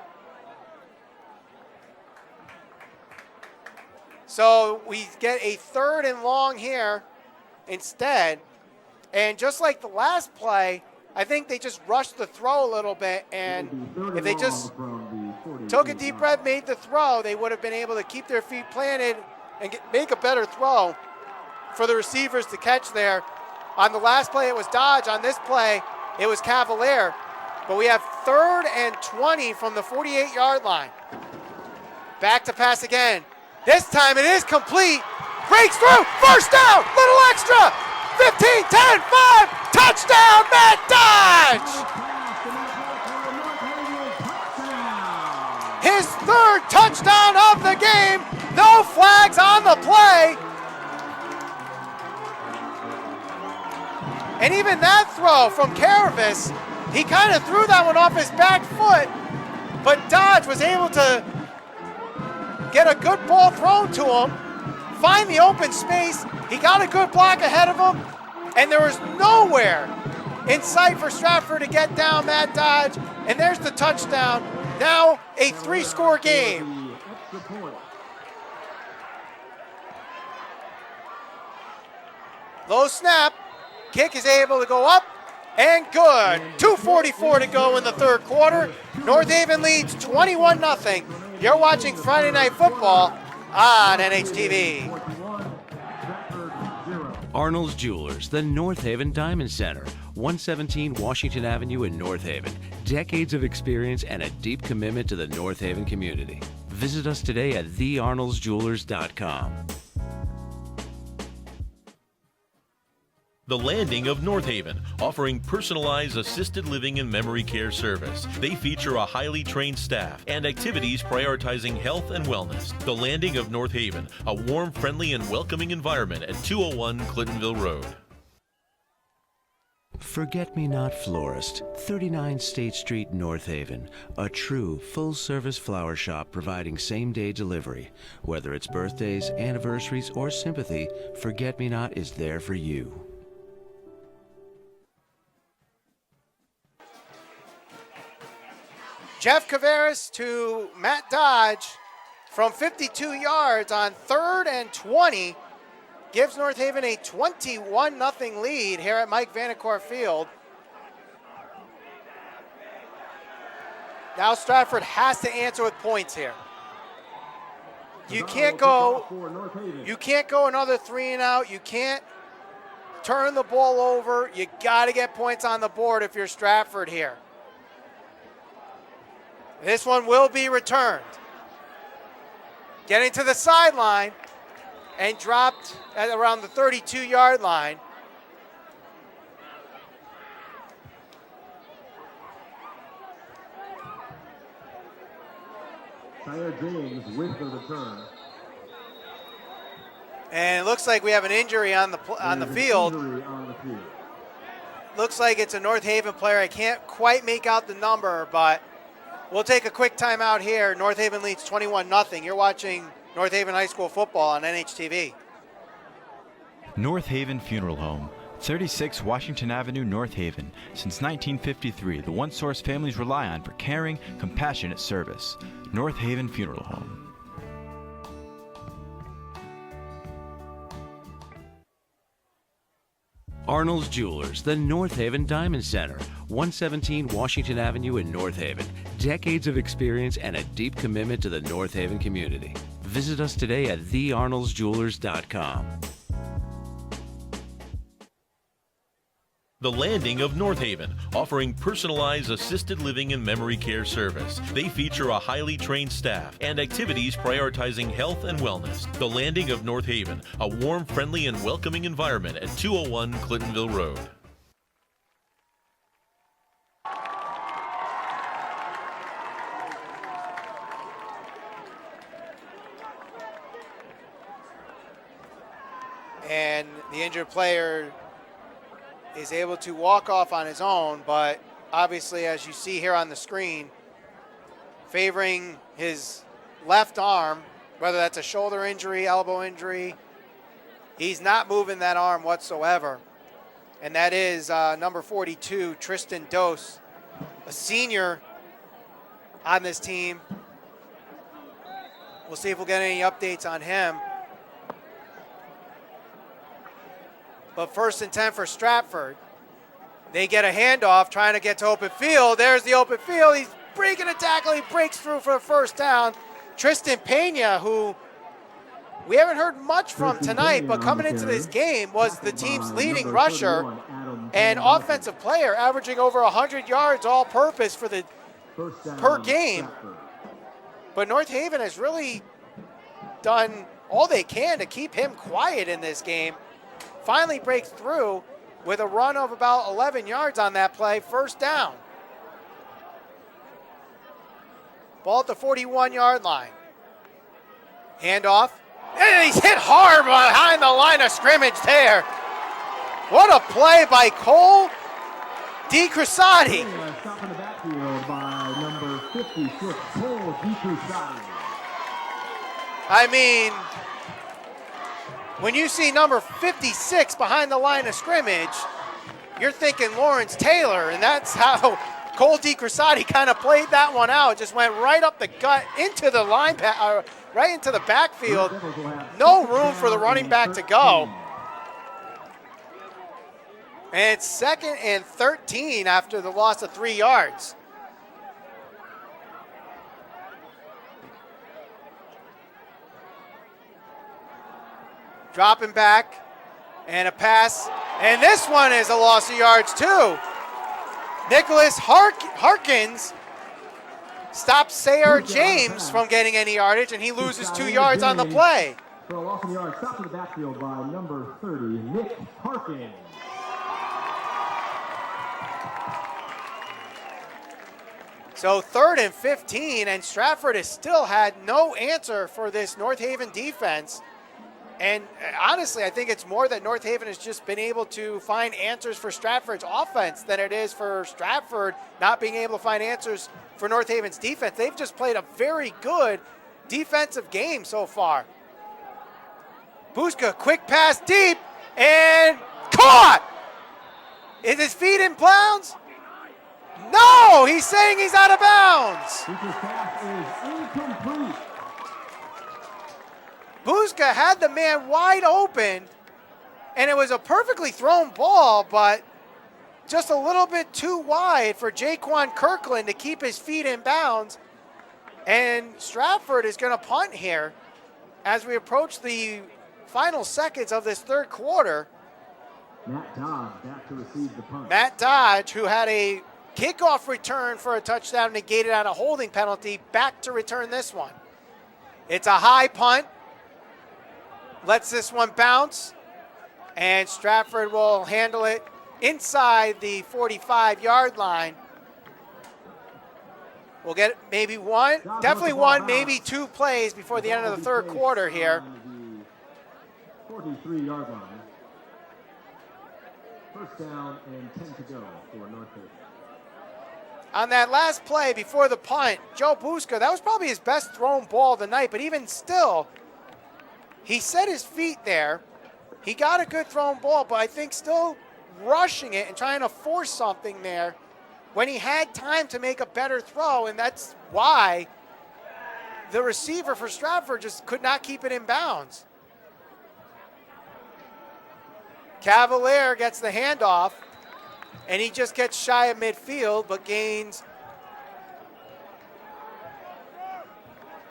So we get a 3rd and long here instead. And just like the last play, I think they just rushed the throw a little bit, and if they just took a deep breath, made the throw, they would have been able to keep their feet planted and make a better throw for the receivers to catch there. On the last play, it was Dodge. On this play, it was Cavalier. But we have 3rd and 20 from the 48-yard line. Back to pass again. This time it is complete. Breaks through. First down. Little extra. 15, 10, 5. Touchdown, Matt Dodge. His 3rd touchdown of the game. No flags on the play. And even that throw from Caravis, he kind of threw that one off his back foot, but Dodge was able to get a good ball thrown to him, find the open space. He got a good block ahead of him, and there was nowhere in sight for Stratford to get down Matt Dodge, and there's the touchdown. Now a 3-score game. Low snap. Kick is able to go up and good. 2:44 to go in the 3rd quarter. North Haven leads 21-0. You're watching Friday Night Football on NHTV. Arnold's Jewelers, the North Haven Diamond Center, 117 Washington Avenue in North Haven. Decades of experience and a deep commitment to the North Haven community. Visit us today at thearnoldsjewelers.com. The Landing of North Haven, offering personalized assisted living and memory care service. They feature a highly trained staff and activities prioritizing health and wellness. The Landing of North Haven, a warm, friendly, and welcoming environment at 201 Clintonville Road. Forget-Me-Not Florist, 39 State Street, North Haven. A true full-service flower shop providing same-day delivery. Whether it's birthdays, anniversaries, or sympathy, Forget-Me-Not is there for you. Jeff Cavaris to Matt Dodge from 52 yards on 3rd and 20. Gives North Haven a 21-0 lead here at Mike Vanacore Field. Now Stratford has to answer with points here. You can't go another 3 and out. You can't turn the ball over. You got to get points on the board if you're Stratford here. This one will be returned. Getting to the sideline and dropped at around the 32-yard line. Tyler James with the return. And it looks like we have an injury on the field. Looks like it's a North Haven player. I can't quite make out the number, but we'll take a quick timeout here. North Haven leads 21-0. You're watching North Haven High School football on NHTV. North Haven Funeral Home, 36 Washington Avenue, North Haven. Since 1953, the one source families rely on for caring, compassionate service. North Haven Funeral Home. Arnold's Jewelers, the North Haven Diamond Center, 117 Washington Avenue in North Haven. Decades of experience and a deep commitment to the North Haven community. Visit us today at thearnoldsjewelers.com. The Landing of North Haven, offering personalized assisted living and memory care service. They feature a highly trained staff and activities prioritizing health and wellness. The Landing of North Haven, a warm, friendly, and welcoming environment at 201 Clintonville Road. And the injured player is able to walk off on his own, but obviously, as you see here on the screen, favoring his left arm, whether that's a shoulder injury, elbow injury, he's not moving that arm whatsoever. And that is number 42, Tristan Dose, a senior on this team. We'll see if we'll get any updates on him. But 1st and 10 for Stratford. They get a handoff trying to get to open field. There's the open field. He's breaking a tackle. He breaks through for the first down. Tristan Pena, who we haven't heard much from tonight, but coming into this game was the team's leading rusher and offensive player, averaging over 100 yards all-purpose for the per game. But North Haven has really done all they can to keep him quiet in this game. Finally breaks through with a run of about 11 yards on that play, 1st down. Ball at the 41-yard line. Handoff. And he's hit hard behind the line of scrimmage there. What a play by Cole DiCrusati. Stop in the backfield by number 56, Cole DiCrusati. I mean, when you see number 56 behind the line of scrimmage, you're thinking Lawrence Taylor, and that's how Cole DiCrusati kind of played that one out. Just went right up the gut into the right into the backfield. No room for the running back to go. And it's 2nd and 13 after the loss of 3 yards. Dropping back, and a pass, and this one is a loss of yards too. Nicholas Harkins stops Sayre James from getting any yardage, and he loses 2 yards on the play. For a loss of yards, stop in the backfield by number 30, Nick Harkins. So 3rd and 15, and Stratford has still had no answer for this North Haven defense. And honestly, I think it's more that North Haven has just been able to find answers for Stratford's offense than it is for Stratford not being able to find answers for North Haven's defense. They've just played a very good defensive game so far. Buska, quick pass deep, and caught! Is his feet in bounds? No, he's saying he's out of bounds. This pass is incomplete. Buska had the man wide open, and it was a perfectly thrown ball, but just a little bit too wide for Jaquan Kirkland to keep his feet in bounds. And Stratford is going to punt here as we approach the final seconds of this 3rd quarter. Matt Dodge back to receive the punt. Matt Dodge, who had a kickoff return for a touchdown negated on a holding penalty, back to return this one. It's a high punt. Lets this one bounce, and Stratford will handle it inside the 45-yard line. We'll get maybe one, definitely one, maybe 2 plays before the end of the 3rd quarter here. 43-yard line. 1st down and 10 to go for North Haven. On that last play before the punt, Joe Buska, that was probably his best thrown ball of the night, but even still, he set his feet there. He got a good thrown ball, but I think still rushing it and trying to force something there when he had time to make a better throw, and that's why the receiver for Stratford just could not keep it in bounds. Cavalier gets the handoff, and he just gets shy of midfield, but gains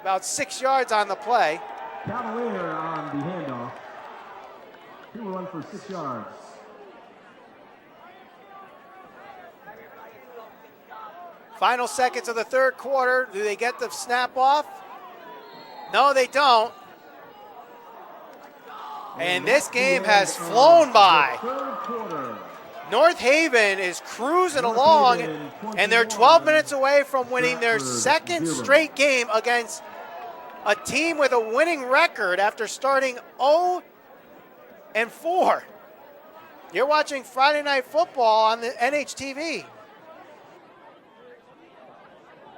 about 6 yards on the play. Cavalier on the handoff. He will run for 6 yards. Final seconds of the 3rd quarter. Do they get the snap off? No, they don't. And this game has flown by. North Haven is cruising along, and they're 12 minutes away from winning their 2nd straight game against a team with a winning record after starting 0-4. You're watching Friday Night Football on the NHTV.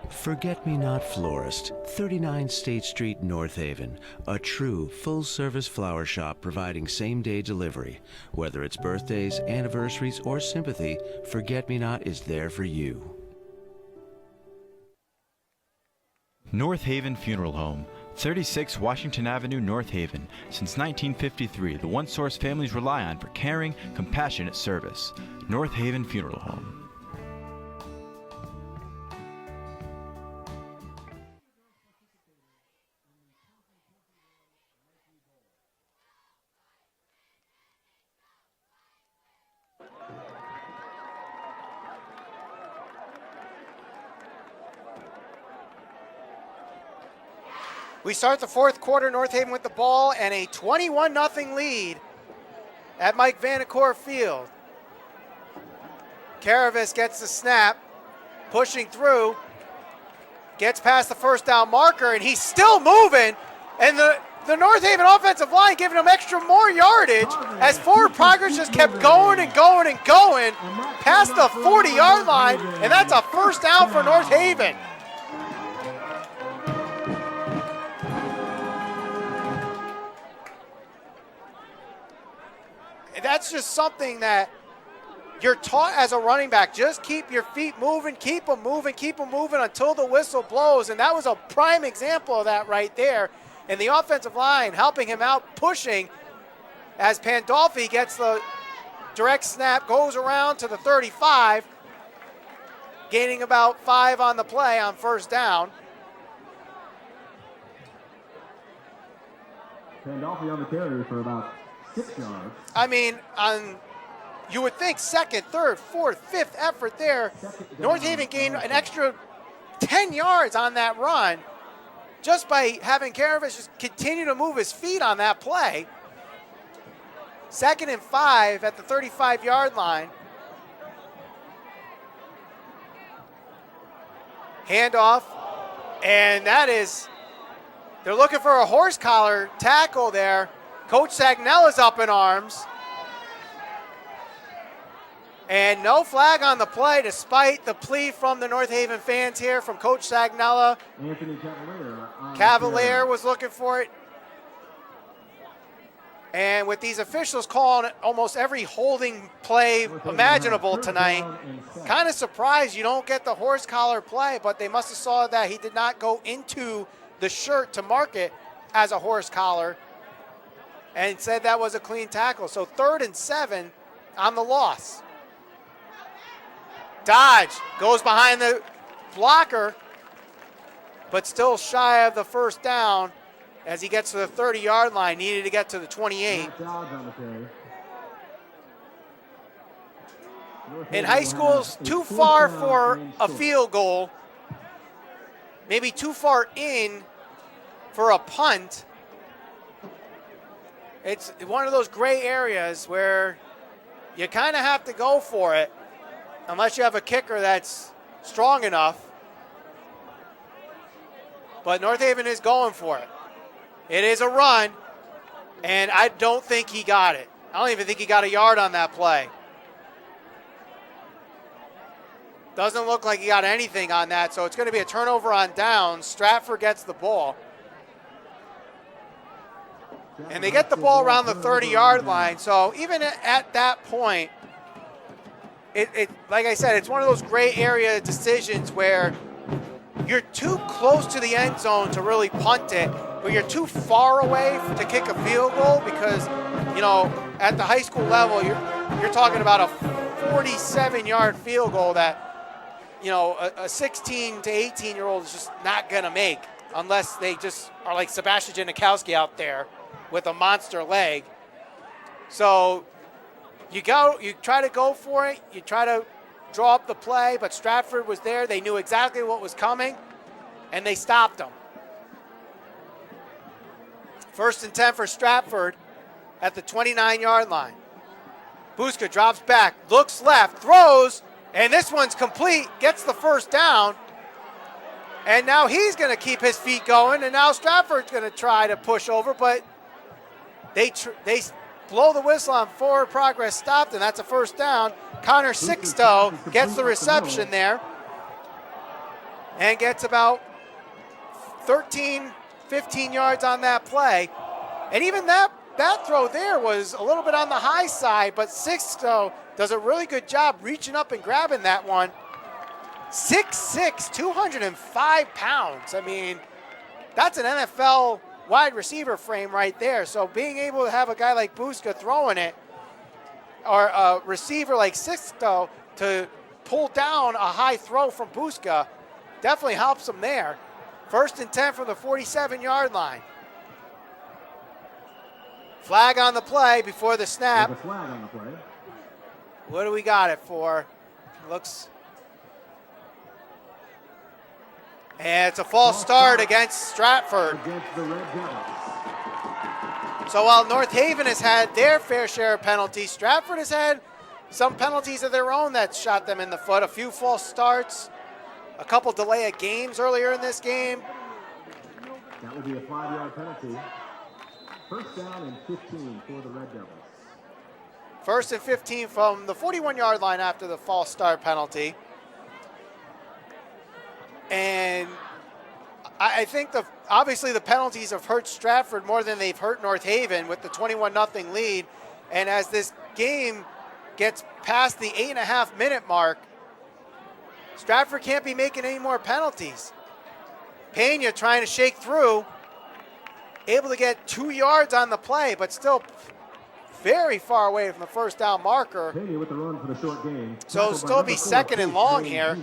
Forget-Me-Not Florist, 39 State Street, North Haven. A true full-service flower shop providing same-day delivery. Whether it's birthdays, anniversaries, or sympathy, Forget-Me-Not is there for you. North Haven Funeral Home, 36 Washington Avenue, North Haven. Since 1953, the one source families rely on for caring, compassionate service. North Haven Funeral Home. We start the fourth quarter, North Haven with the ball and a 21-0 lead at Mike Vanacore Field. Caravis gets the snap, pushing through, gets past the first down marker, and he's still moving. And the North Haven offensive line giving him extra more yardage as forward progress just kept going and going and going past the 40-yard line, and that's a first down for North Haven. That's just something that you're taught as a running back. Just keep your feet moving, keep them moving until the whistle blows. And that was a prime example of that right there. And the offensive line helping him out, pushing as Pandolfi gets the direct snap, goes around to the 35, gaining about 5 on the play on first down. Pandolfi on the carry for about 6 yards. I mean, you would think second, third, fourth, fifth effort there. North Haven gained an extra 10 yards on that run just by having Caravis just continue to move his feet on that play. 2nd and 5 at the 35-yard line. Handoff, and they're looking for a horse collar tackle there. Coach Sagnella's up in arms. And no flag on the play despite the plea from the North Haven fans here from Coach Sagnella. Anthony Cavalier was looking for it. And with these officials calling almost every holding play imaginable tonight, kind of surprised you don't get the horse collar play, but they must have saw that he did not go into the shirt to mark it as a horse collar and said that was a clean tackle. So 3rd and 7 on the loss. Dodge goes behind the blocker, but still shy of the first down as he gets to the 30-yard line. Needed to get to the 28. In high school, too far for a field goal, maybe too far in for a punt. It's one of those gray areas where you kind of have to go for it unless you have a kicker that's strong enough. But North Haven is going for it. It is a run, and I don't think he got it. I don't even think he got a yard on that play. Doesn't look like he got anything on that, so it's going to be a turnover on downs. Stratford gets the ball. And they get the ball around the 30-yard line, so even at that point, it like I said, it's one of those gray area decisions where you're too close to the end zone to really punt it, but you're too far away to kick a field goal because, you know, at the high school level, you're talking about a 47-yard field goal that, you know, a 16 to 18-year-old is just not going to make unless they just are like Sebastian Janikowski out there with a monster leg. So you try to go for it, you try to draw up the play, but Stratford was there. They knew exactly what was coming, and they stopped him. 1st and 10 for Stratford at the 29-yard line. Buska drops back, looks left, throws, and this one's complete, gets the first down. And now he's going to keep his feet going, and now Stratford's going to try to push over, but they blow the whistle on forward progress stopped, and that's a first down. Connor Sixto gets the reception there and gets about 13, 15 yards on that play. And even that throw there was a little bit on the high side, but Sixto does a really good job reaching up and grabbing that one. 6'6", 205 pounds. I mean, that's an NFL wide receiver frame right there. So being able to have a guy like Buska throwing it, or a receiver like Sixto to pull down a high throw from Buska, definitely helps him there. 1st and 10 from the 47-yard line. Flag on the play before the snap. There's a flag on the play. What do we got it for? Looks. And it's a false start against Stratford. Against the Red Devils. So while North Haven has had their fair share of penalties, Stratford has had some penalties of their own that shot them in the foot. A few false starts, a couple delay of games earlier in this game. That will be a 5-yard penalty. 1st down and 15 for the Red Devils. 1st and 15 from the 41-yard line after the false start penalty. And I think obviously the penalties have hurt Stratford more than they've hurt North Haven with the 21-0 lead. And as this game gets past the 8.5-minute mark, Stratford can't be making any more penalties. Pena trying to shake through, able to get 2 yards on the play, but still very far away from the first down marker. Pena with the run for the short gain. So it'll still be 2nd and long here.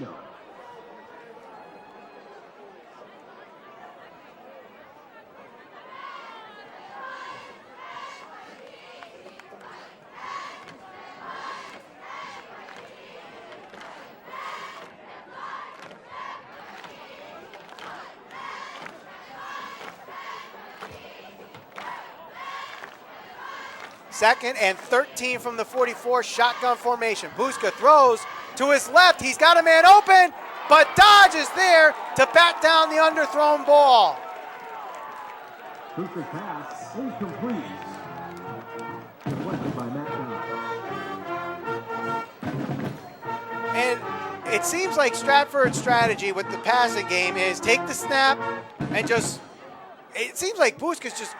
Second and 13 from the 44, shotgun formation. Buska throws to his left. He's got a man open, but Dodge is there to bat down the underthrown ball. Buska's pass incomplete. Deflected by Matt Dodge. And it seems like Stratford's strategy with the passing game is take the snap and just, it seems like Buska's just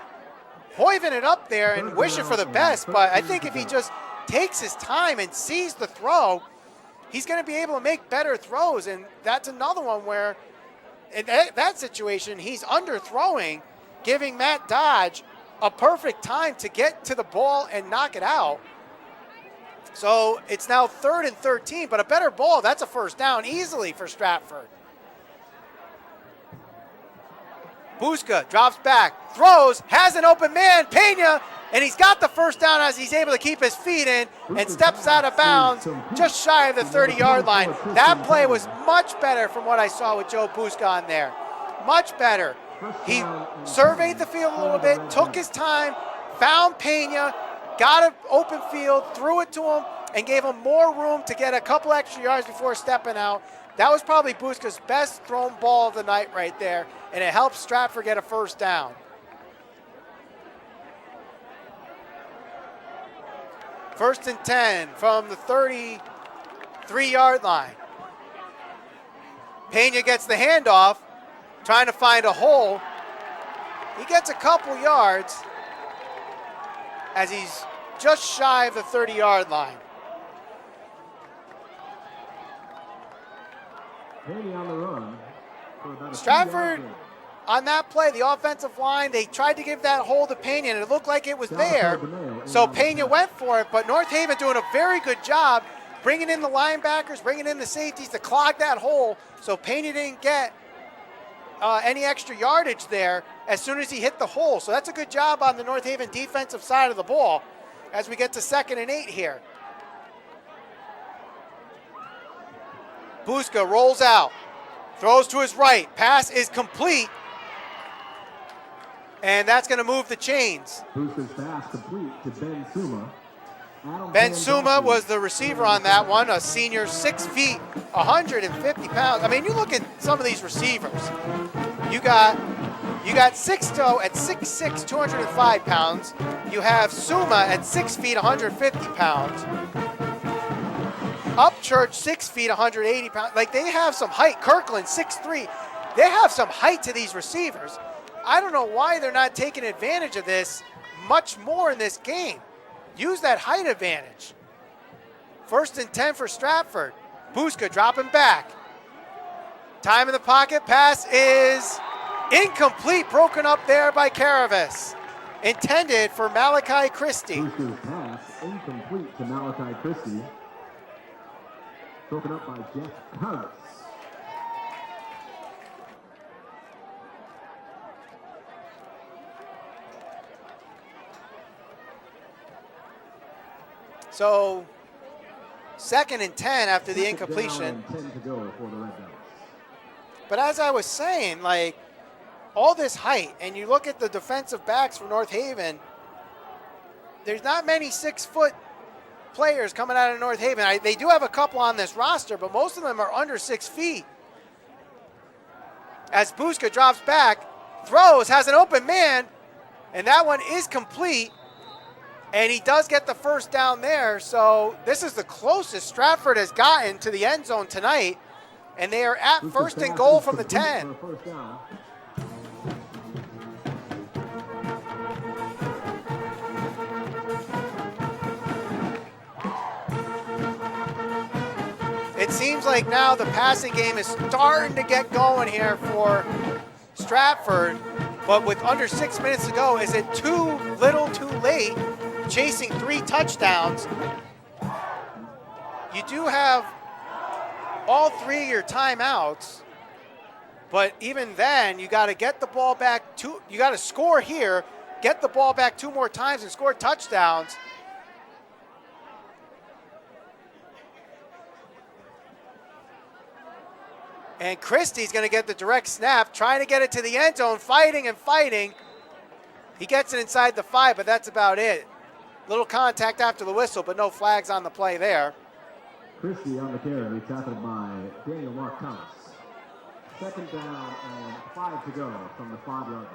hoiving it up there and wishing for the best, but I think if he just takes his time and sees the throw, he's going to be able to make better throws. And that's another one where, in that situation, he's underthrowing, giving Matt Dodge a perfect time to get to the ball and knock it out. So it's now 3rd and 13, but a better ball, that's a first down easily for Stratford. Buska drops back, throws, has an open man, Pena, and he's got the first down as he's able to keep his feet in and steps out of bounds just shy of the 30-yard line. That play was much better from what I saw with Joe Buska on there. Much better. He surveyed the field a little bit, took his time, found Pena, got an open field, threw it to him, and gave him more room to get a couple extra yards before stepping out. That was probably Buska's best thrown ball of the night right there, and it helped Stratford get a first down. First and 10 from the 33-yard line. Pena gets the handoff, trying to find a hole. He gets a couple yards as he's just shy of the 30-yard line. Pena on the run. Stratford, on that play, the offensive line, they tried to give that hole to Pena, and it looked like it was there. So Pena went for it, but North Haven doing a very good job bringing in the linebackers, bringing in the safeties to clog that hole, so Pena didn't get any extra yardage there as soon as he hit the hole. So that's a good job on the North Haven defensive side of the ball as we get to 2nd and 8 here. Buska rolls out, throws to his right, pass is complete, and that's going to move the chains. Buska's pass complete to Ben Suma. Ben Suma was the receiver on that one, a senior, 6 feet, 150 pounds. I mean, you look at some of these receivers. You got You got Sixto at 6'6", 205 pounds. You have Suma at 6 feet, 150 pounds. Upchurch, 6 feet, 180 pounds. Like, they have some height. Kirkland, 6'3". They have some height to these receivers. I don't know why they're not taking advantage of this much more in this game. Use that height advantage. 1st and 10 for Stratford. Buska dropping back. Time in the pocket. Pass is incomplete. Broken up there by Caravis. Intended for Malachi Christie. Buska's pass incomplete to Malachi Christie. Broken up by Jeff Harris. So, 2nd and 10 after the incompletion. 10 to go for the Red Devils. But as I was saying, like, all this height, and you look at the defensive backs for North Haven, there's not many 6-foot players coming out of North Haven. They do have a couple on this roster, but most of them are under 6 feet. As Buska drops back, throws, has an open man, and that one is complete. And he does get the first down there, so this is the closest Stratford has gotten to the end zone tonight, and they are at 1st and goal from the 10. It seems like now the passing game is starting to get going here for Stratford, but with under 6 minutes to go, is it too little too late? Chasing 3 touchdowns. You do have all 3 of your timeouts, but even then, you got to get the ball back. You got to score here, get the ball back 2 more times and score touchdowns. And Christie's going to get the direct snap, trying to get it to the end zone, fighting and fighting. He gets it inside the 5, but that's about it. Little contact after the whistle, but no flags on the play there. Christie on the carry, tackled by Daniel Mark Thomas. 2nd down and 5 to go from the 5-yard line.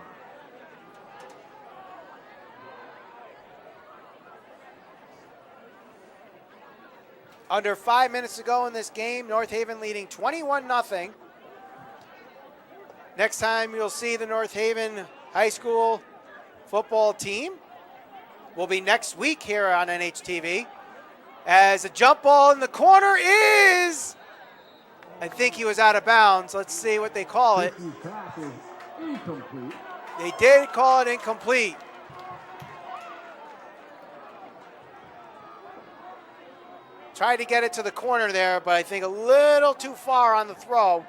Under 5 minutes to go in this game, North Haven leading 21-0. Next time you'll see the North Haven High School football team will be next week here on NHTV. As a jump ball in the corner is, I think he was out of bounds. Let's see what they call it. Pass is incomplete. They did call it incomplete. Tried to get it to the corner there, but I think a little too far on the throw.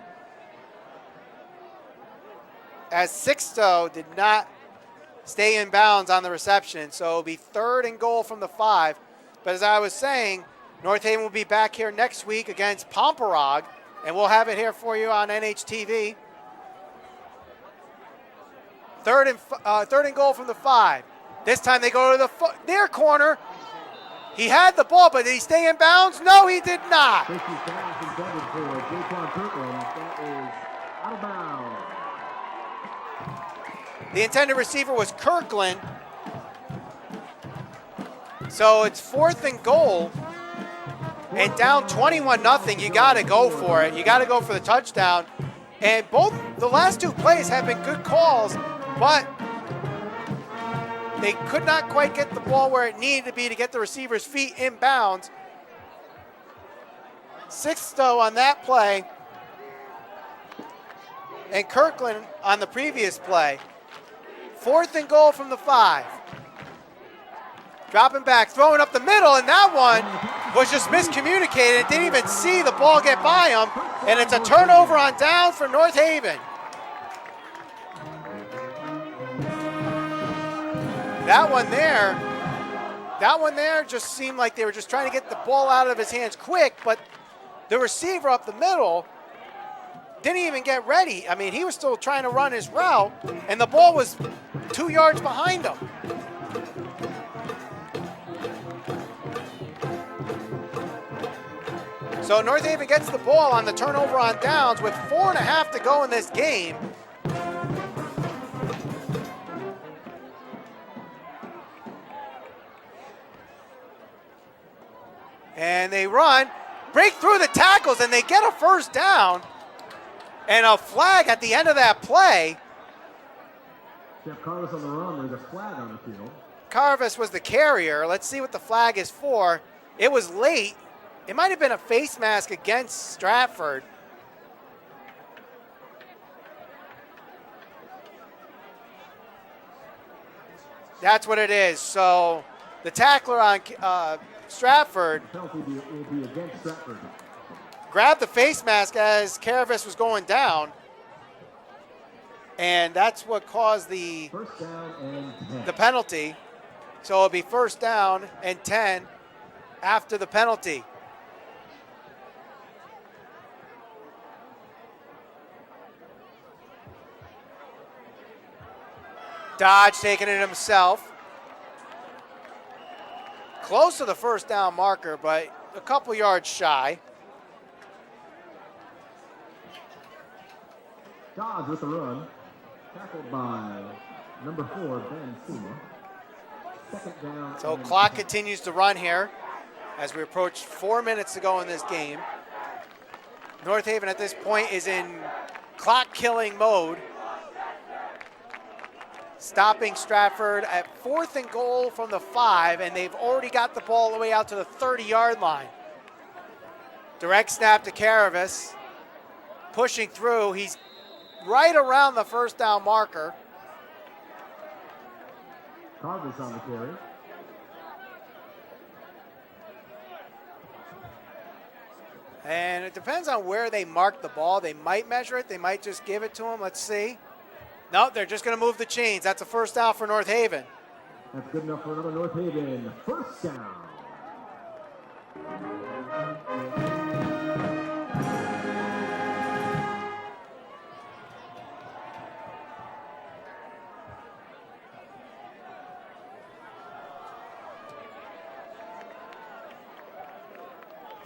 As Sixto did not stay in bounds on the reception, so it'll be 3rd and goal from the 5. But as I was saying, North Haven will be back here next week against Pomperog, and we'll have it here for you on NHTV. 3rd and goal from the 5. This time they go to their corner. He had the ball, but did he stay in bounds? No, he did not. Christie's pass intended for Jaquan Kirkland. That is out of bounds. The intended receiver was Kirkland. So it's 4th and goal. And down 21-0, you got to go for it. You got to go for the touchdown. And both the last 2 plays have been good calls, but they could not quite get the ball where it needed to be to get the receiver's feet in bounds. Sixto on that play, and Kirkland on the previous play. 4th and goal from the 5. Dropping back, throwing up the middle, and that one was just miscommunicated. Didn't even see the ball get by him, and it's a turnover on down for North Haven. That one there just seemed like they were just trying to get the ball out of his hands quick, but the receiver up the middle didn't even get ready. I mean, he was still trying to run his route, and the ball was 2 yards behind him. So North Haven gets the ball on the turnover on downs with 4.5 to go in this game. And they run, break through the tackles, and they get a first down. And a flag at the end of that play. Jeff Carlos on the run. There's a flag on the field. Carvis was the carrier. Let's see what the flag is for. It was late. It might have been a face mask against Stratford. That's what it is. So the tackler on Stratford The penalty will be against Stratford. grabbed the face mask as Caravis was going down. And that's what caused the First down and 10. the penalty. So it'll be first down and 10 after the penalty. Dodge taking it himself. Close to the first down marker, but a couple yards shy. Dodge with the run. Tackled by number 4, Ben Suma. Second down. So and clock 10. continues to run here as we approach 4 minutes to go in this game. North Haven at this point is in clock killing mode. Stopping Stratford at 4th and goal from the 5, and they've already got the ball all the way out to the 30-yard line. Direct snap to Caravis. Pushing through. He's right around the first down marker. Carvis on the carry. And it depends on where they mark the ball. They might measure it. They might just give it to him. Let's see. No, they're just going to move the chains. That's a first down for North Haven. That's good enough for another North Haven. First down.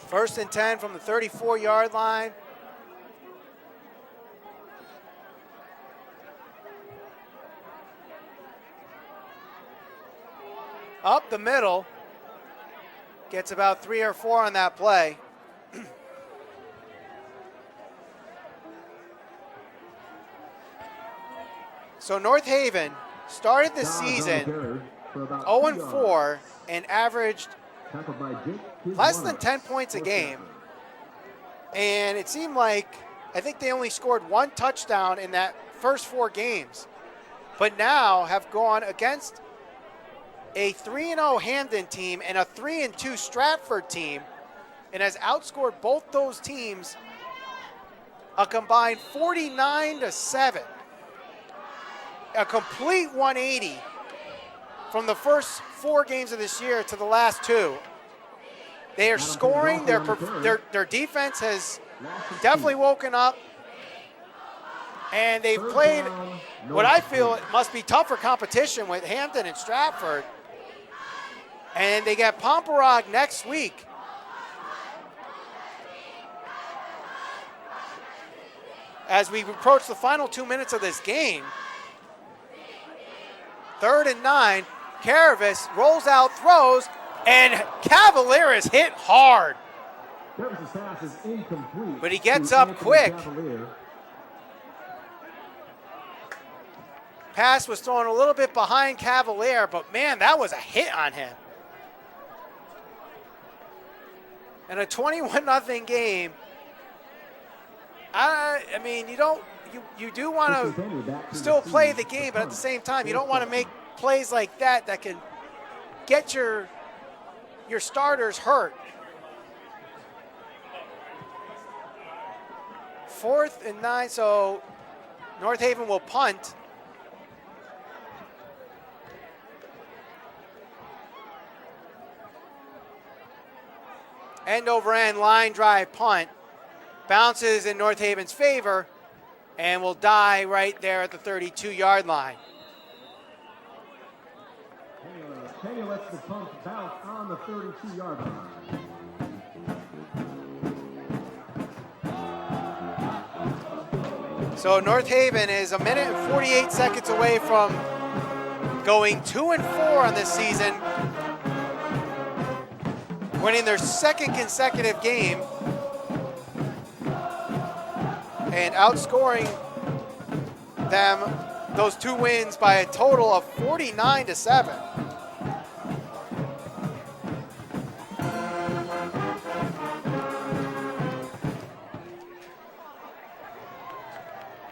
First and 10 from the 34-yard line. Up the middle. Gets about 3 or 4 on that play. So North Haven started the Dodge on the season carry for about 0-4 2 and averaged yards. Tackled by Jake less than Kizwana. 10 points a For game. Stratford. And it seemed like, I think they only scored 1 touchdown in that first 4 games. But now have gone against a 3-0 Hamden team and a 3-2 Stratford team, and has outscored both those teams a combined 49-7. A complete 180 from the first 4 games of this year to the last 2. They are scoring. Their defense has definitely woken up, and they've Third played down, what I North feel Haven. it must be tougher competition with Hampton and Stratford. And they get Pomperog next week. As we approach the final 2 minutes of this game, 3rd and 9, Caravis rolls out, throws, and Cavalier is hit hard. Travis's pass is incomplete. But he gets to up Anthony quick. Cavalier. Pass was thrown a little bit behind Cavalier, but man, that was a hit on him. In a 21-0 game, I mean, you do want to Continue back to still the play scene. the game, but at the same time, you don't want to make plays like that can get your starters hurt. 4th and 9, so North Haven will punt. End over end line drive punt. Bounces in North Haven's favor and will die right there at the 32-yard line. Penny lets the punt bounce on the 32-yard line. So North Haven is a minute and 48 seconds away from going 2-4 on this season winning their second consecutive game and outscoring them, those 2 wins, by a total of 49-7.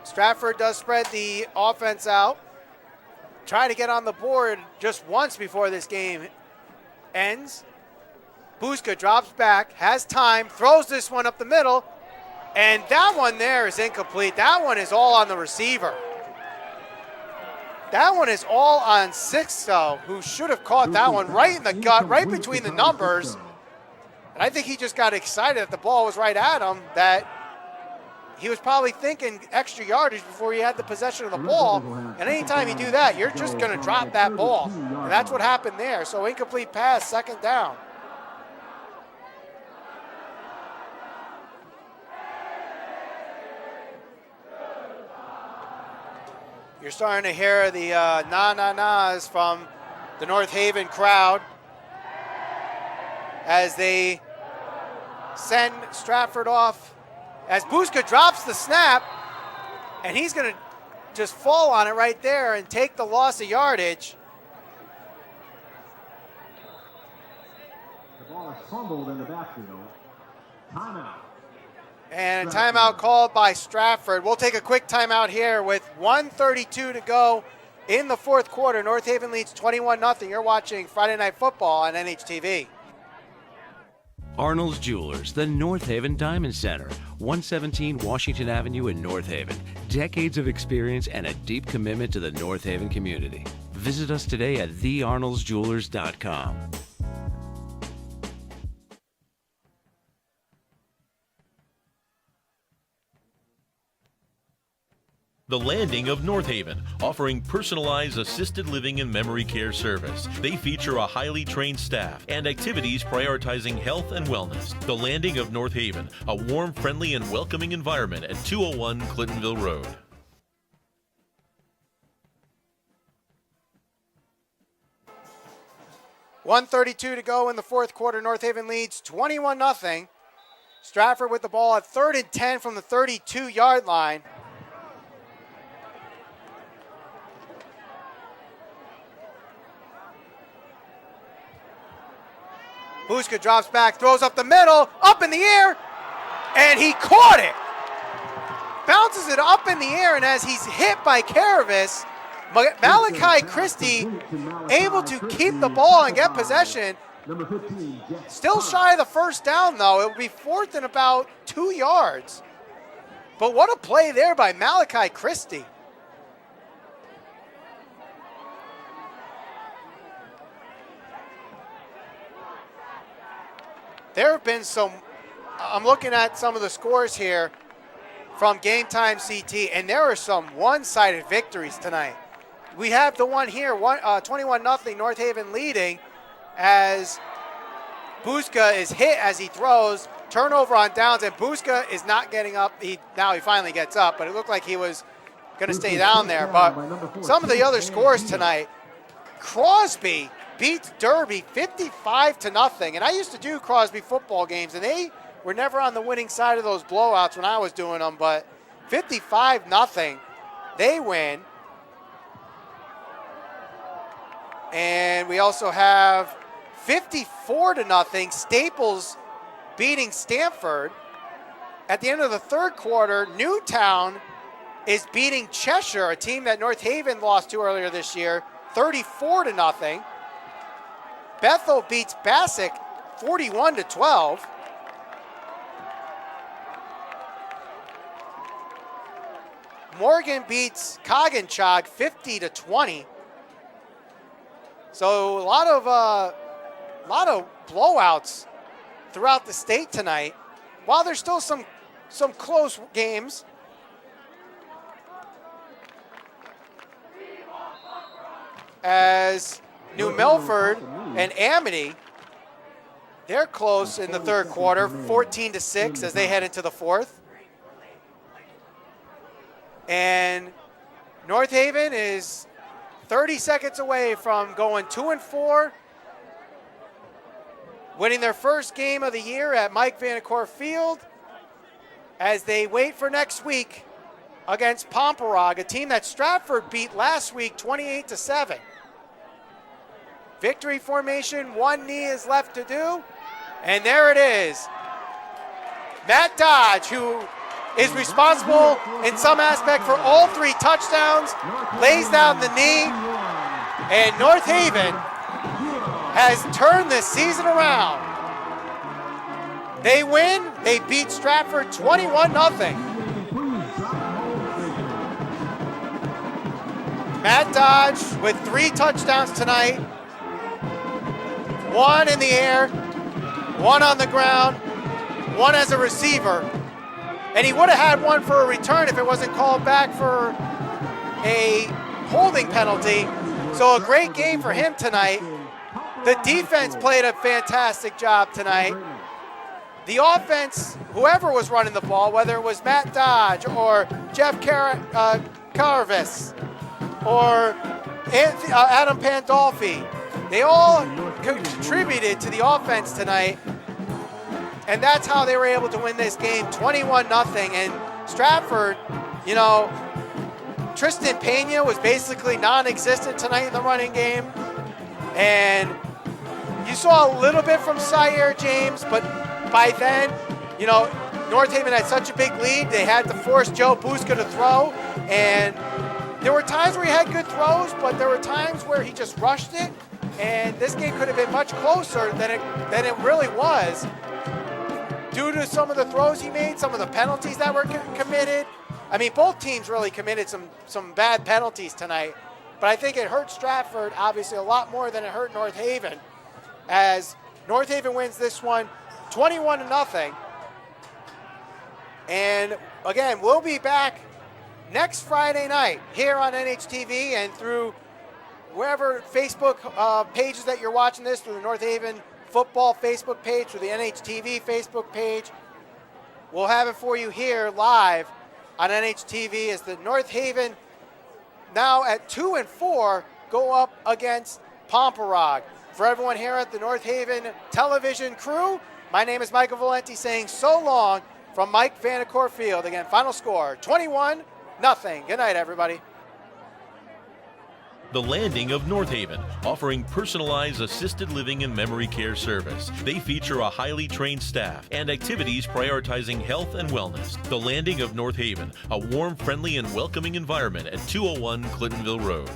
Stratford does spread the offense out. Try to get on the board just once before this game ends. Buska drops back, has time, throws this one up the middle, and that one there is incomplete. That one is all on the receiver. That one is all on Sixto, who should have caught that one right in the gut, right between the numbers. And I think he just got excited that the ball was right at him, that he was probably thinking extra yardage before he had the possession of the ball. And anytime you do that, you're just going to drop that ball. And that's what happened there. So incomplete pass, second down. You're starting to hear the na-na-nas from the North Haven crowd as they send Stratford off. As Buska drops the snap, and he's going to just fall on it right there and take the loss of yardage. The ball is fumbled in the backfield. Timeout. And a timeout called by Stratford. We'll take a quick timeout here with 1:32 to go in the fourth quarter. North Haven leads 21-0. You're watching Friday Night Football on NHTV. Arnold's Jewelers, the North Haven Diamond Center, 117 Washington Avenue in North Haven. Decades of experience and a deep commitment to the North Haven community. Visit us today at thearnoldsjewelers.com. The Landing of North Haven, offering personalized assisted living and memory care service. They feature a highly trained staff and activities prioritizing health and wellness. The Landing of North Haven, a warm, friendly, and welcoming environment at 201 Clintonville Road. .132 to go in the fourth quarter. North Haven leads 21-0. Stratford with the ball at 3rd and 10 from the 32-yard line. Buska drops back, throws up the middle, up in the air, and he caught it. Bounces it up in the air, and as he's hit by Caravis, Malachi Christie able to keep the ball and get possession. Still shy of the first down, though. It will be 4th and about 2 yards. But what a play there by Malachi Christie. There have been some, I'm looking at some of the scores here from Game Time CT, and there are some one-sided victories tonight. We have the one here, 21-0, North Haven leading, as Buska is hit as he throws, turnover on downs, and Buska is not getting up. Now he finally gets up, but it looked like he was going to stay down there. But some of the other scores tonight, Crosby beats Derby 55-0. And I used to do Crosby football games, and they were never on the winning side of those blowouts when I was doing them, but 55-0, they win. And we also have 54-0, Staples beating Stanford. At the end of the third quarter, Newtown is beating Cheshire, a team that North Haven lost to earlier this year, 34-0. Bethel beats Bassick 41-12. Morgan beats Coginchaug 50-20. So a lot of blowouts throughout the state tonight. While there's still some close games, as New Milford and Amity, they're close in the third quarter, 14-6 as they head into the fourth. And North Haven is 30 seconds away from going 2-4 winning their first game of the year at Mike Vanacore Field as they wait for next week against Pomperog, a team that Stratford beat last week 28-7. Victory formation, one knee is left to do, and there it is. Matt Dodge, who is responsible in some aspect for all 3 touchdowns, lays down the knee, and North Haven has turned this season around. They win, they beat Stratford 21-0. Matt Dodge with 3 touchdowns tonight, 1 in the air, 1 on the ground, 1 as a receiver. And he would have had 1 for a return if it wasn't called back for a holding penalty. So a great game for him tonight. The defense played a fantastic job tonight. The offense, whoever was running the ball, whether it was Matt Dodge or Jeff Carvis or Adam Pandolfi, they all contributed to the offense tonight. And that's how they were able to win this game 21-0. And Stratford, you know, Tristan Pena was basically non-existent tonight in the running game. And you saw a little bit from Sire James, but by then, you know, North Haven had such a big lead, they had to force Joe Buska to throw. And there were times where he had good throws, but there were times where he just rushed it. And this game could have been much closer than it really was, due to some of the throws he made, some of the penalties that were committed. I mean, both teams really committed some bad penalties tonight, but I think it hurt Stratford, obviously, a lot more than it hurt North Haven, as North Haven wins this one 21-0. And again, we'll be back next Friday night here on NHTV and through wherever Facebook pages that you're watching this, through the North Haven football Facebook page, through the NHTV Facebook page. We'll have it for you here live on NHTV as the North Haven, now at 2-4, go up against Pomperog. For everyone here at the North Haven television crew, my name is Michael Valenti saying so long from Mike Vanacore Field. Again, final score, 21-0. Good night, everybody. The Landing of North Haven, offering personalized assisted living and memory care service. They feature a highly trained staff and activities prioritizing health and wellness. The Landing of North Haven, a warm, friendly, and welcoming environment at 201 Clintonville Road.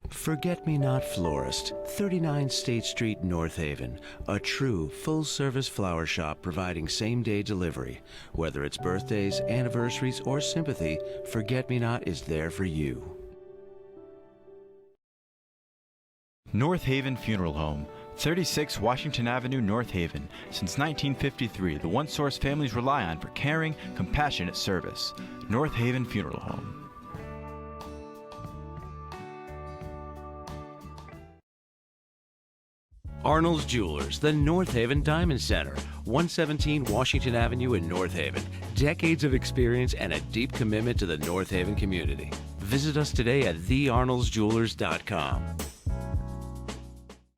Forget-Me-Not Florist, 39 State Street, North Haven. A true full-service flower shop providing same-day delivery. Whether it's birthdays, anniversaries, or sympathy, Forget-Me-Not is there for you. North Haven Funeral Home, 36 Washington Avenue, North Haven. Since 1953, the one source families rely on for caring, compassionate service. North Haven Funeral Home. Arnold's Jewelers, the North Haven Diamond Center, 117 Washington Avenue in North Haven. Decades of experience and a deep commitment to the North Haven community. Visit us today at thearnoldsjewelers.com.